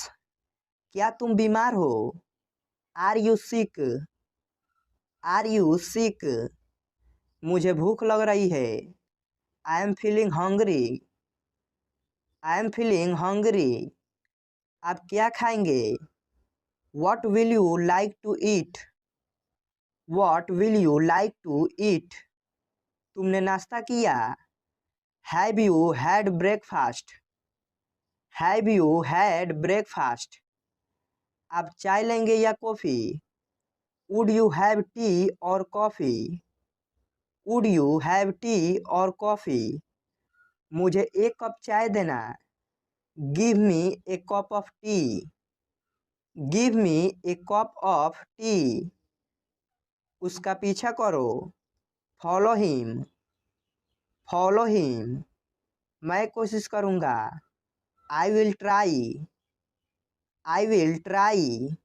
क्या तुम बीमार हो? Are you sick? Are you sick? मुझे भूख लग रही है। I am feeling hungry. I am feeling hungry. आप क्या खाएंगे? What will you like to eat? What will you like to eat? तुमने नाश्ता किया? Have you had breakfast? Have you had breakfast? आप चाय लेंगे या coffee? Would you have tea or coffee? Would you have tea or coffee? मुझे एक cup चाय देना। Give me a cup of tea. Give me a cup of tea. उसका पीछा करो। Follow him. Follow him. मैं कोशिश करूँगा। I will try. I will try.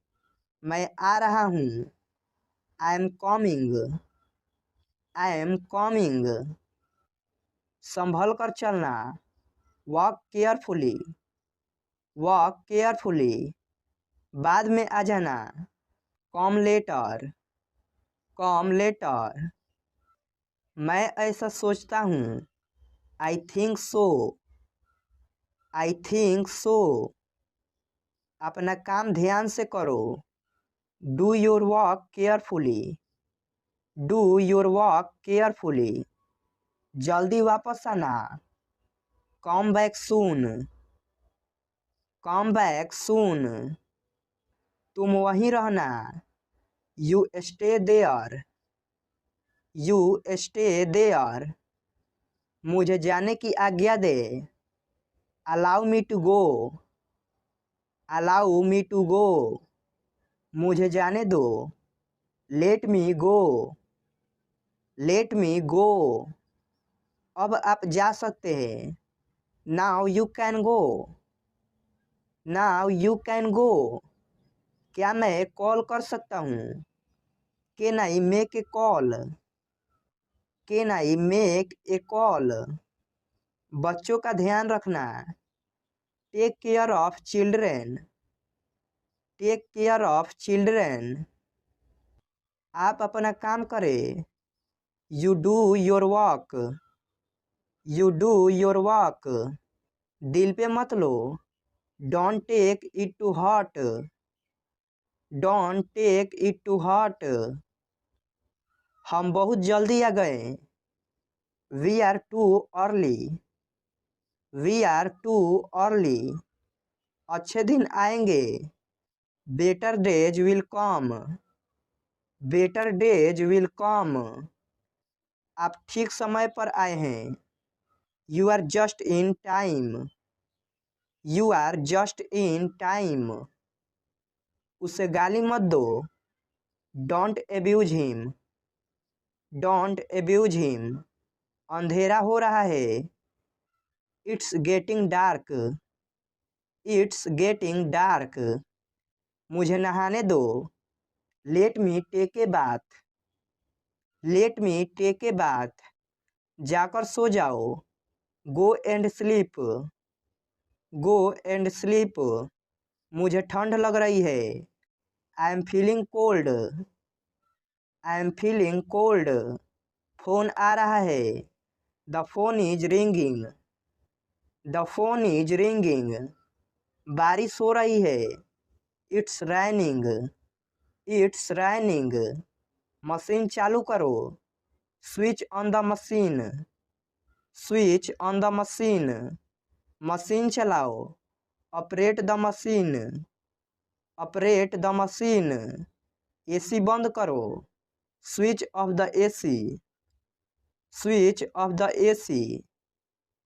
मैं आ रहा हूँ। I am coming. I am coming. संभल कर चलना। Walk carefully. Walk carefully. बाद में आ जाना। Come later. Come later. मैं ऐसा सोचता हूँ। I think so. I think so. अपना काम ध्यान से करो। Do your work carefully. Do your work carefully. जल्दी वापस आना। Come back soon. Come back soon. तुम वहीं रहना। You stay there. You stay there. मुझे जाने की आज्ञा दे। Allow me to go. Allow me to go. मुझे जाने दो। Let me go. Let me go. अब आप जा सकते हैं। Now you can go. Now you can go. क्या मैं कॉल कर सकता हूँ? Can I make a call? Can I make a call? बच्चों का ध्यान रखना। Take care of children. Take care of children. आप अपना काम करें। You do your work. You do your work. दिल पे मत लो। Don't take it to heart. Don't take it to heart. हम बहुत जल्दी आ गए। We are too early. We are too early. अच्छे दिन आएंगे। Better days will come. Better days will come. आप ठीक समय पर आए हैं। You are just in time. You are just in time. उसे गाली मत दो। Don't abuse him. Don't abuse him. अंधेरा हो रहा है। It's getting dark. It's getting dark. मुझे नहाने दो। Let me take a bath. Let me take a bath. जाकर सो जाओ। Go and sleep. Go and sleep. मुझे ठंड लग रही है। I am feeling cold. I am feeling cold. Phone आ रहा है। The phone is ringing. The phone is ringing. बारिश हो रही है। It's raining. It's raining. Machine चालू करो। Switch on the machine. Switch on the machine. Machine चलाओ। Operate the machine. Operate the machine. AC बंद करो। Switch off the AC. Switch off the AC.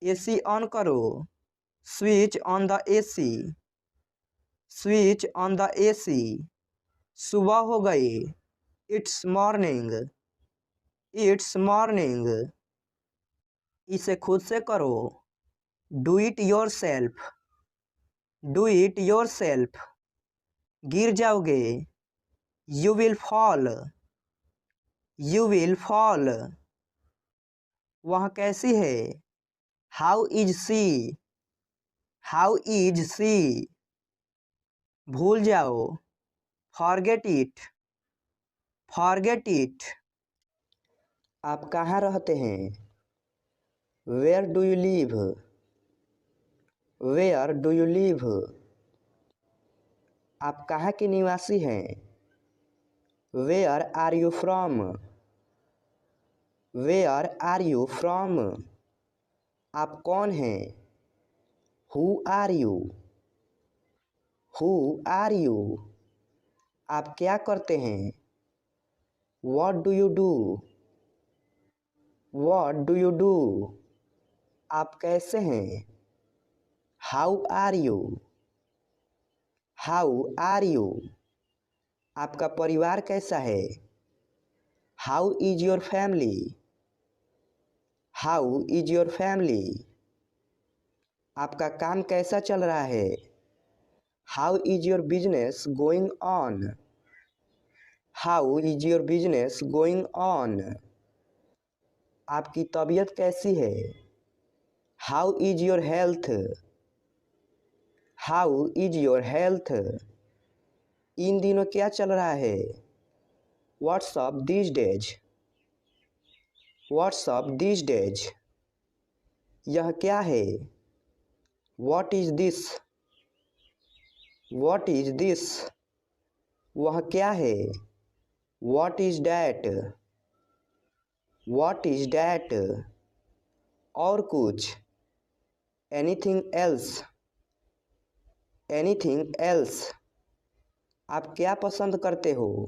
AC on करो। Switch on the AC. Switch on the AC. सुबह हो गई। It's morning. It's morning. इसे खुद से करो। Do it yourself. Do it yourself. गिर जाओगे। You will fall. You will fall. वह कैसी है? How is she. How is she. भूल जाओ। Forget it. Forget it. आप कहाँ रहते हैं? Where do you live. Where do you live. आप कहाँ के निवासी हैं? Where are you from. Where are you from. आप कौन हैं? Who are you. Who are you. आप क्या करते हैं? What do you do. What do you do. आप कैसे हैं? How are you. How are you. आपका परिवार कैसा है? How is your family. How is your family. आपका काम कैसा चल रहा है? How is your business going on. How is your business going on. आपकी तबीयत कैसी है? How is your health. How is your health. इन दिनों क्या चल रहा है? What's up these days. What's up these days. यह क्या है? What is this. What is this. वह क्या है? What is that. What is that. और कुछ? Anything else. Anything else. आप क्या पसंद करते हो?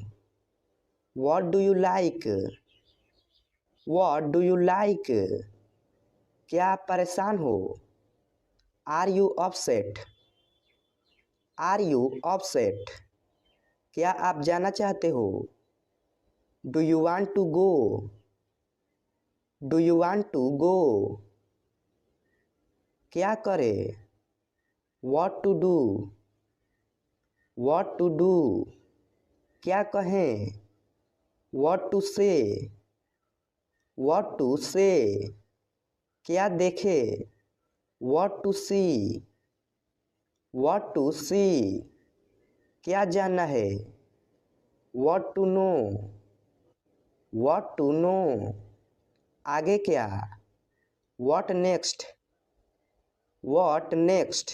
What do you like. What do you like. क्या आप परेशान हो? Are you upset. Are you upset. क्या आप जाना चाहते हो? Do you want to go. Do you want to go. क्या करे? What to do. What to do. क्या कहें? What to say. What to say. क्या देखे? What to see. What to see. क्या जानना है? What to know. What to know. आगे क्या? What next. What next.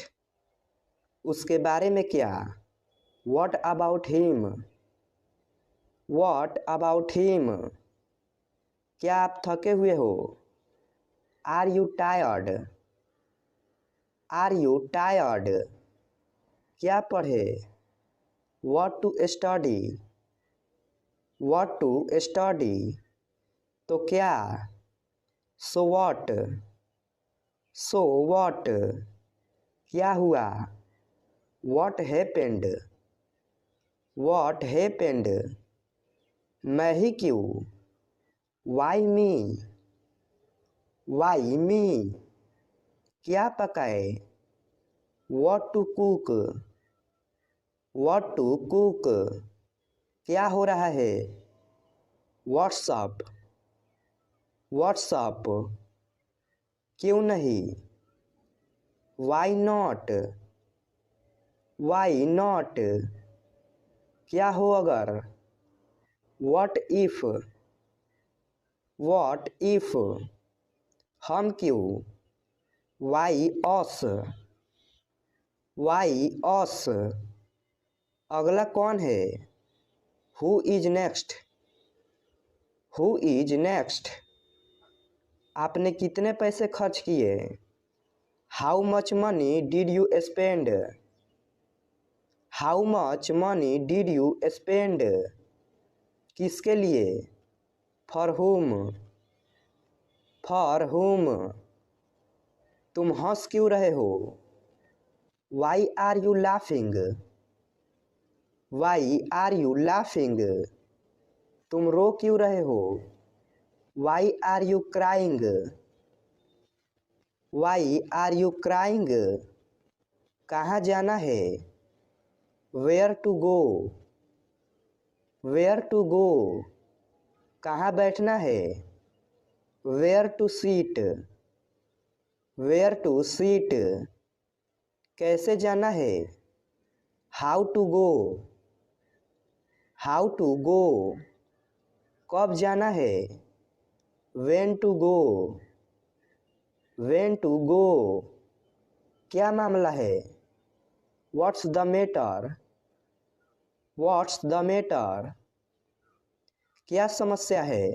उसके बारे में क्या? What about him. What about him. क्या आप थके हुए हो? Are you tired. Are you tired. क्या पढ़े? What to study. What to study. तो क्या? So what. So what. क्या हुआ? What happened. What happened. मैं ही क्यों? Why me. Why me. क्या पकाए? What to cook. What to cook. क्या हो रहा है? व्हाट्सअप। व्हाट्सअप। क्यों नहीं? Why not. Why not. क्या हो अगर? What if. What if. हम क्यों? Why us. Why us. अगला कौन है? Who is next. Who is next. आपने कितने पैसे खर्च किए? How much money did you spend. How much money did you spend. किसके लिए? फॉर हुम। फॉर हुम। तुम हंस क्यों रहे हो? Why are you laughing. Why are you laughing. तुम रो क्यों रहे हो? Why are you crying. Why are you crying? कहाँ जाना है? Where to go? Where to go? कहाँ बैठना है? Where to sit? Where to sit? कैसे जाना है? How to go? How to go? कब जाना है? When to go? When to go? क्या मामला है? What's the matter? What's the matter? क्या समस्या है?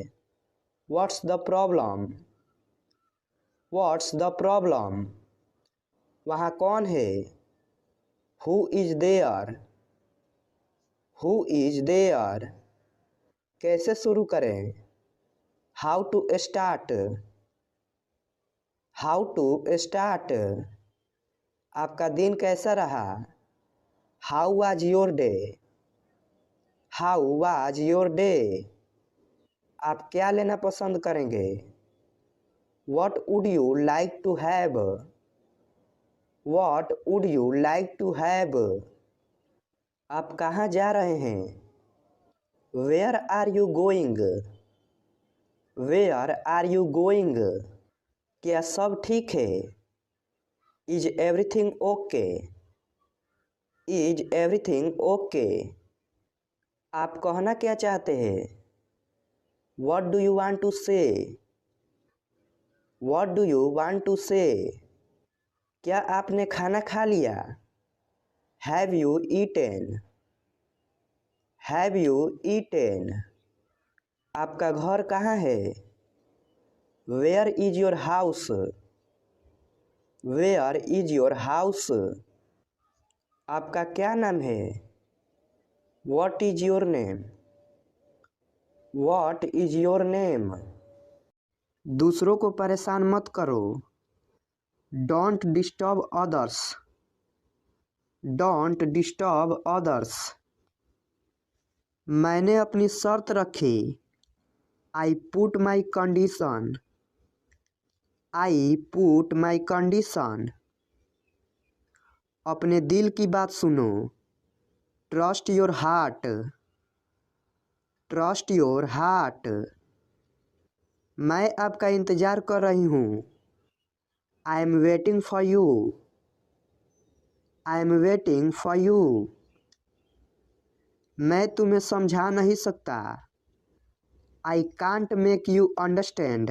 What's the problem? What's the problem? वहाँ कौन है? Who is there? Who is there? कैसे शुरू करें? How to start? How to start? आपका दिन कैसा रहा? How was your day? How was your day? आप क्या लेना पसंद करेंगे? What would you like to have? What would you like to have? आप कहाँ जा रहे हैं? Where are you going? Where are you going? क्या सब ठीक है? Is everything okay? Is everything okay? आप कहना क्या चाहते हैं? What do you want to say? What do you want to say? क्या आपने खाना खा लिया? Have you eaten? Have you eaten? आपका घर कहाँ है? Where is your house? Where is your house? आपका क्या नाम है? What is your name? What is your name? दूसरों को परेशान मत करो. Don't disturb others. Don't disturb others. मैंने अपनी शर्त रखी. I put my condition. I put my condition. अपने दिल की बात सुनो. Trust your heart. Trust your heart. मैं आपका इंतज़ार कर रही हूँ. I am waiting for you. I am waiting for you. मैं तुम्हें समझा नहीं सकता. I can't make you understand.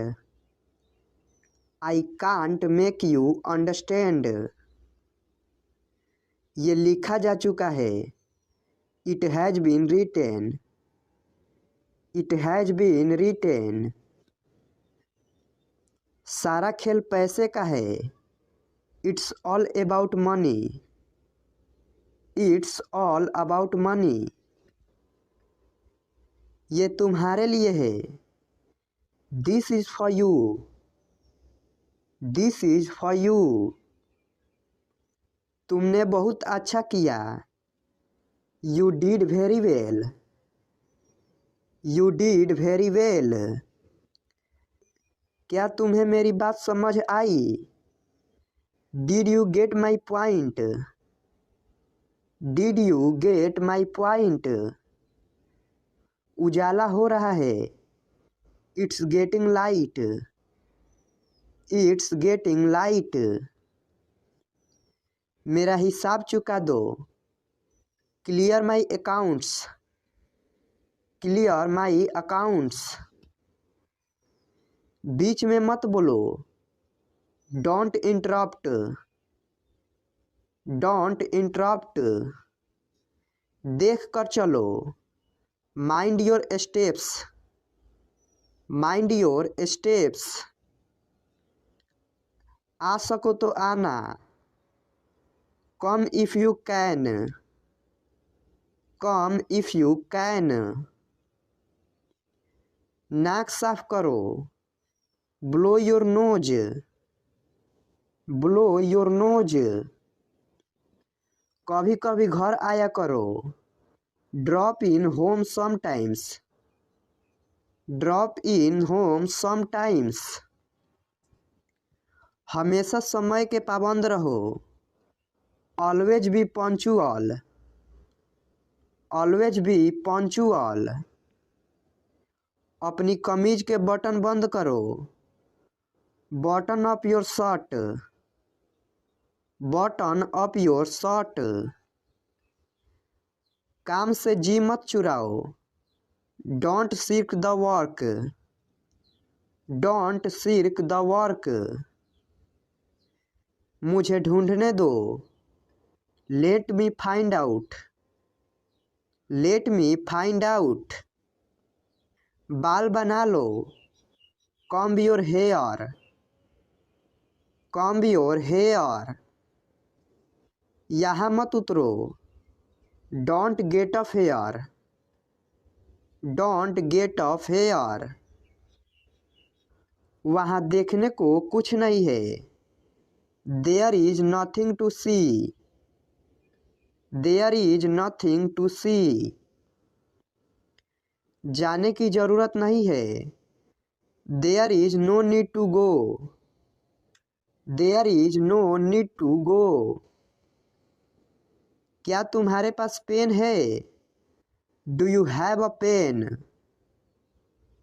I can't make you understand. ये लिखा जा चुका है. It has been written. It has been written. सारा खेल पैसे का है. It's all about money. It's all about money. ये तुम्हारे लिए है. This is for you. This is for you. तुमने बहुत अच्छा किया. You did very well. You did very well. क्या तुम्हें मेरी बात समझ आई? Did you get my point? Did you get my point? उजाला हो रहा है. It's getting light. It's getting light. मेरा हिसाब चुका दो. Clear my accounts. Clear my accounts. बीच में मत बोलो. Don't interrupt. Don't interrupt. देख कर चलो. Mind your steps. Mind your steps. आ सको तो आना. Come if you can. Come if you can. नाक साफ करो. Blow your nose. Blow your nose. कभी कभी घर आया करो. Drop in home sometimes. Drop in home sometimes. हमेशा समय के पाबंद रहो। Always be punctual. Always be punctual. अपनी कमीज के बटन बंद करो। Button up your shirt. Button up your shirt. काम से जी मत चुराओ। Don't shirk the work. Don't shirk the work. मुझे ढूंढने दो। Let me find out. Let me find out. बाल बना लो। Comb your hair. Comb your hair. यहाँ मत उतरो। Don't get off here. Don't get off here. वहाँ देखने को कुछ नहीं है। There is nothing to see. There is nothing to see. जाने की जरूरत नहीं है। There is no need to go. There is no need to go. क्या तुम्हारे पास पेन है? Do you have a pen?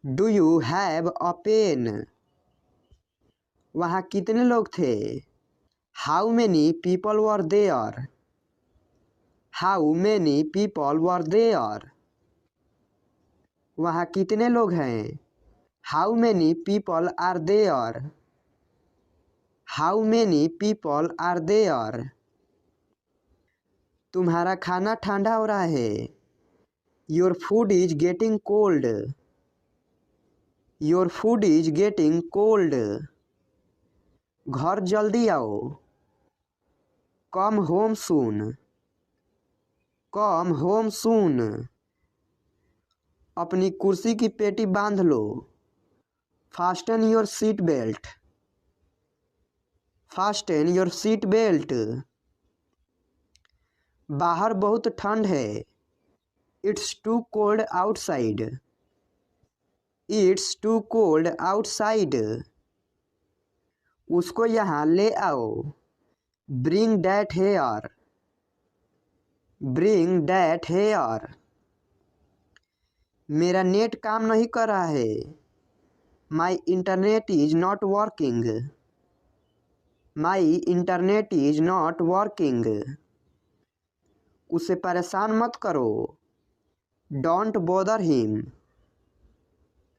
Do you have a pen? वहाँ कितने लोग थे? How many people were there? How many people were there? वहाँ कितने लोग हैं? How many people are there? How many people are there? तुम्हारा खाना ठंडा हो रहा है। Your food is getting cold. Your food is getting cold. घर जल्दी आओ। Come home soon. Come home soon. अपनी कुर्सी की पेटी बांध लो। Fasten your seat belt. Fasten your seat belt. बाहर बहुत ठंड है। It's too cold outside. It's too cold outside. उसको यहाँ ले आओ। Bring that here. Bring that here. मेरा नेट काम नहीं कर रहा है। My internet is not working. My internet is not working. उसे परेशान मत करो। Don't bother him.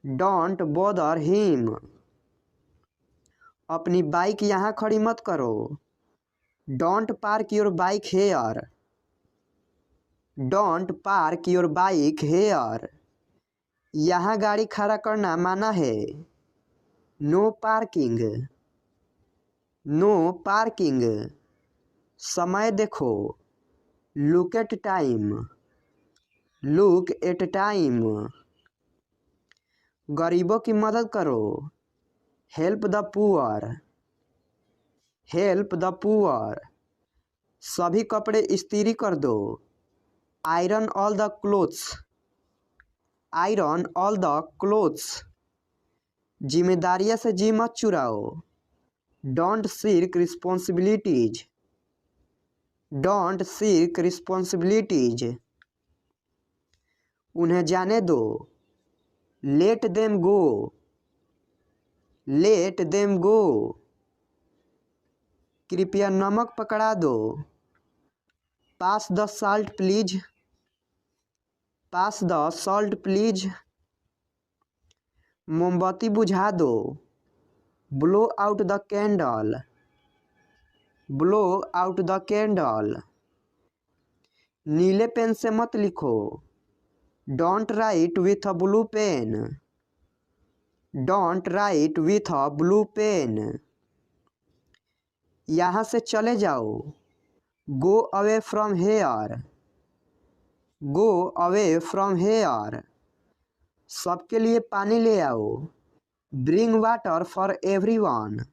Don't bother him. अपनी बाइक यहाँ खड़ी मत करो। Don't park your bike here. Don't park your bike here. यहाँ गाड़ी खड़ा करना माना है। No parking. No parking. समय देखो। Look at time. Look at time. गरीबों की मदद करो। Help the poor. Help the poor. सभी कपड़े इस्त्री कर दो। Iron all the clothes. Iron all the clothes. जिम्मेदारियां से जी मत चुराओ। Don't shirk responsibilities. Don't shirk responsibilities. उन्हें जाने दो। Let them go. Let them go. कृपया नमक पकड़ा दो। Pass the salt please. Pass the salt please. मोमबत्ती बुझा दो। Blow out the candle. Blow out the candle. नीले पेन से मत लिखो। Don't write with a blue pen. Don't write with a blue pen. यहाँ से चले जाओ। Go away from here. Go away from here. सबके लिए पानी ले आओ। Bring water for everyone.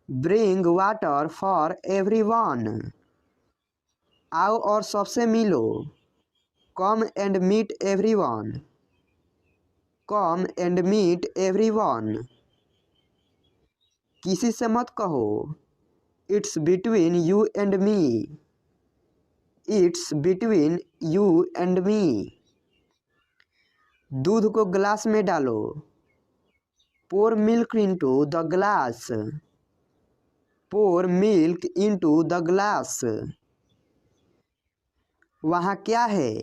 Bring water for everyone. आओ और सबसे मिलो। Come and meet everyone. Come and meet everyone. किसी से मत कहो। It's between you and me. It's between you and me. दूध को ग्लास में डालो। Pour milk into the glass. Pour milk into the glass. वहाँ क्या है?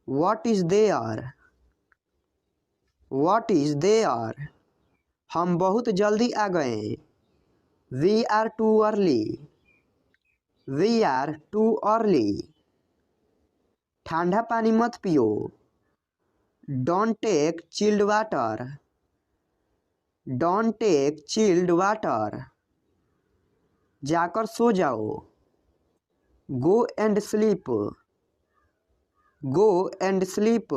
What is there? What is there? हम बहुत जल्दी आ गए। We are too early. We are too early. ठंडा पानी मत पियो। Don't take chilled water. Don't take chilled water. जाकर सो जाओ। Go and sleep. Go and sleep.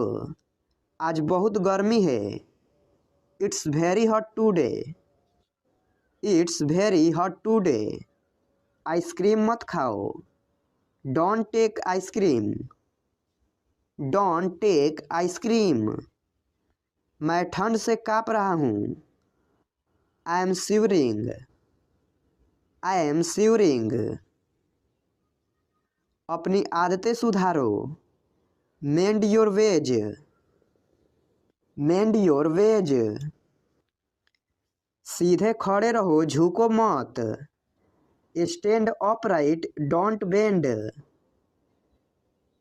आज बहुत गर्मी है। It's very hot today. It's very hot today. Ice cream मत खाओ। Don't take ice cream. Don't take ice cream. मैं ठंड से काँप रहा हूँ। I am shivering. I am shivering. अपनी आदतें सुधारो। Mend your ways. Mend your ways. सीधे खड़े रहो, झुको मत। Stand upright, don't bend.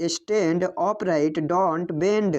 Stand upright, don't bend.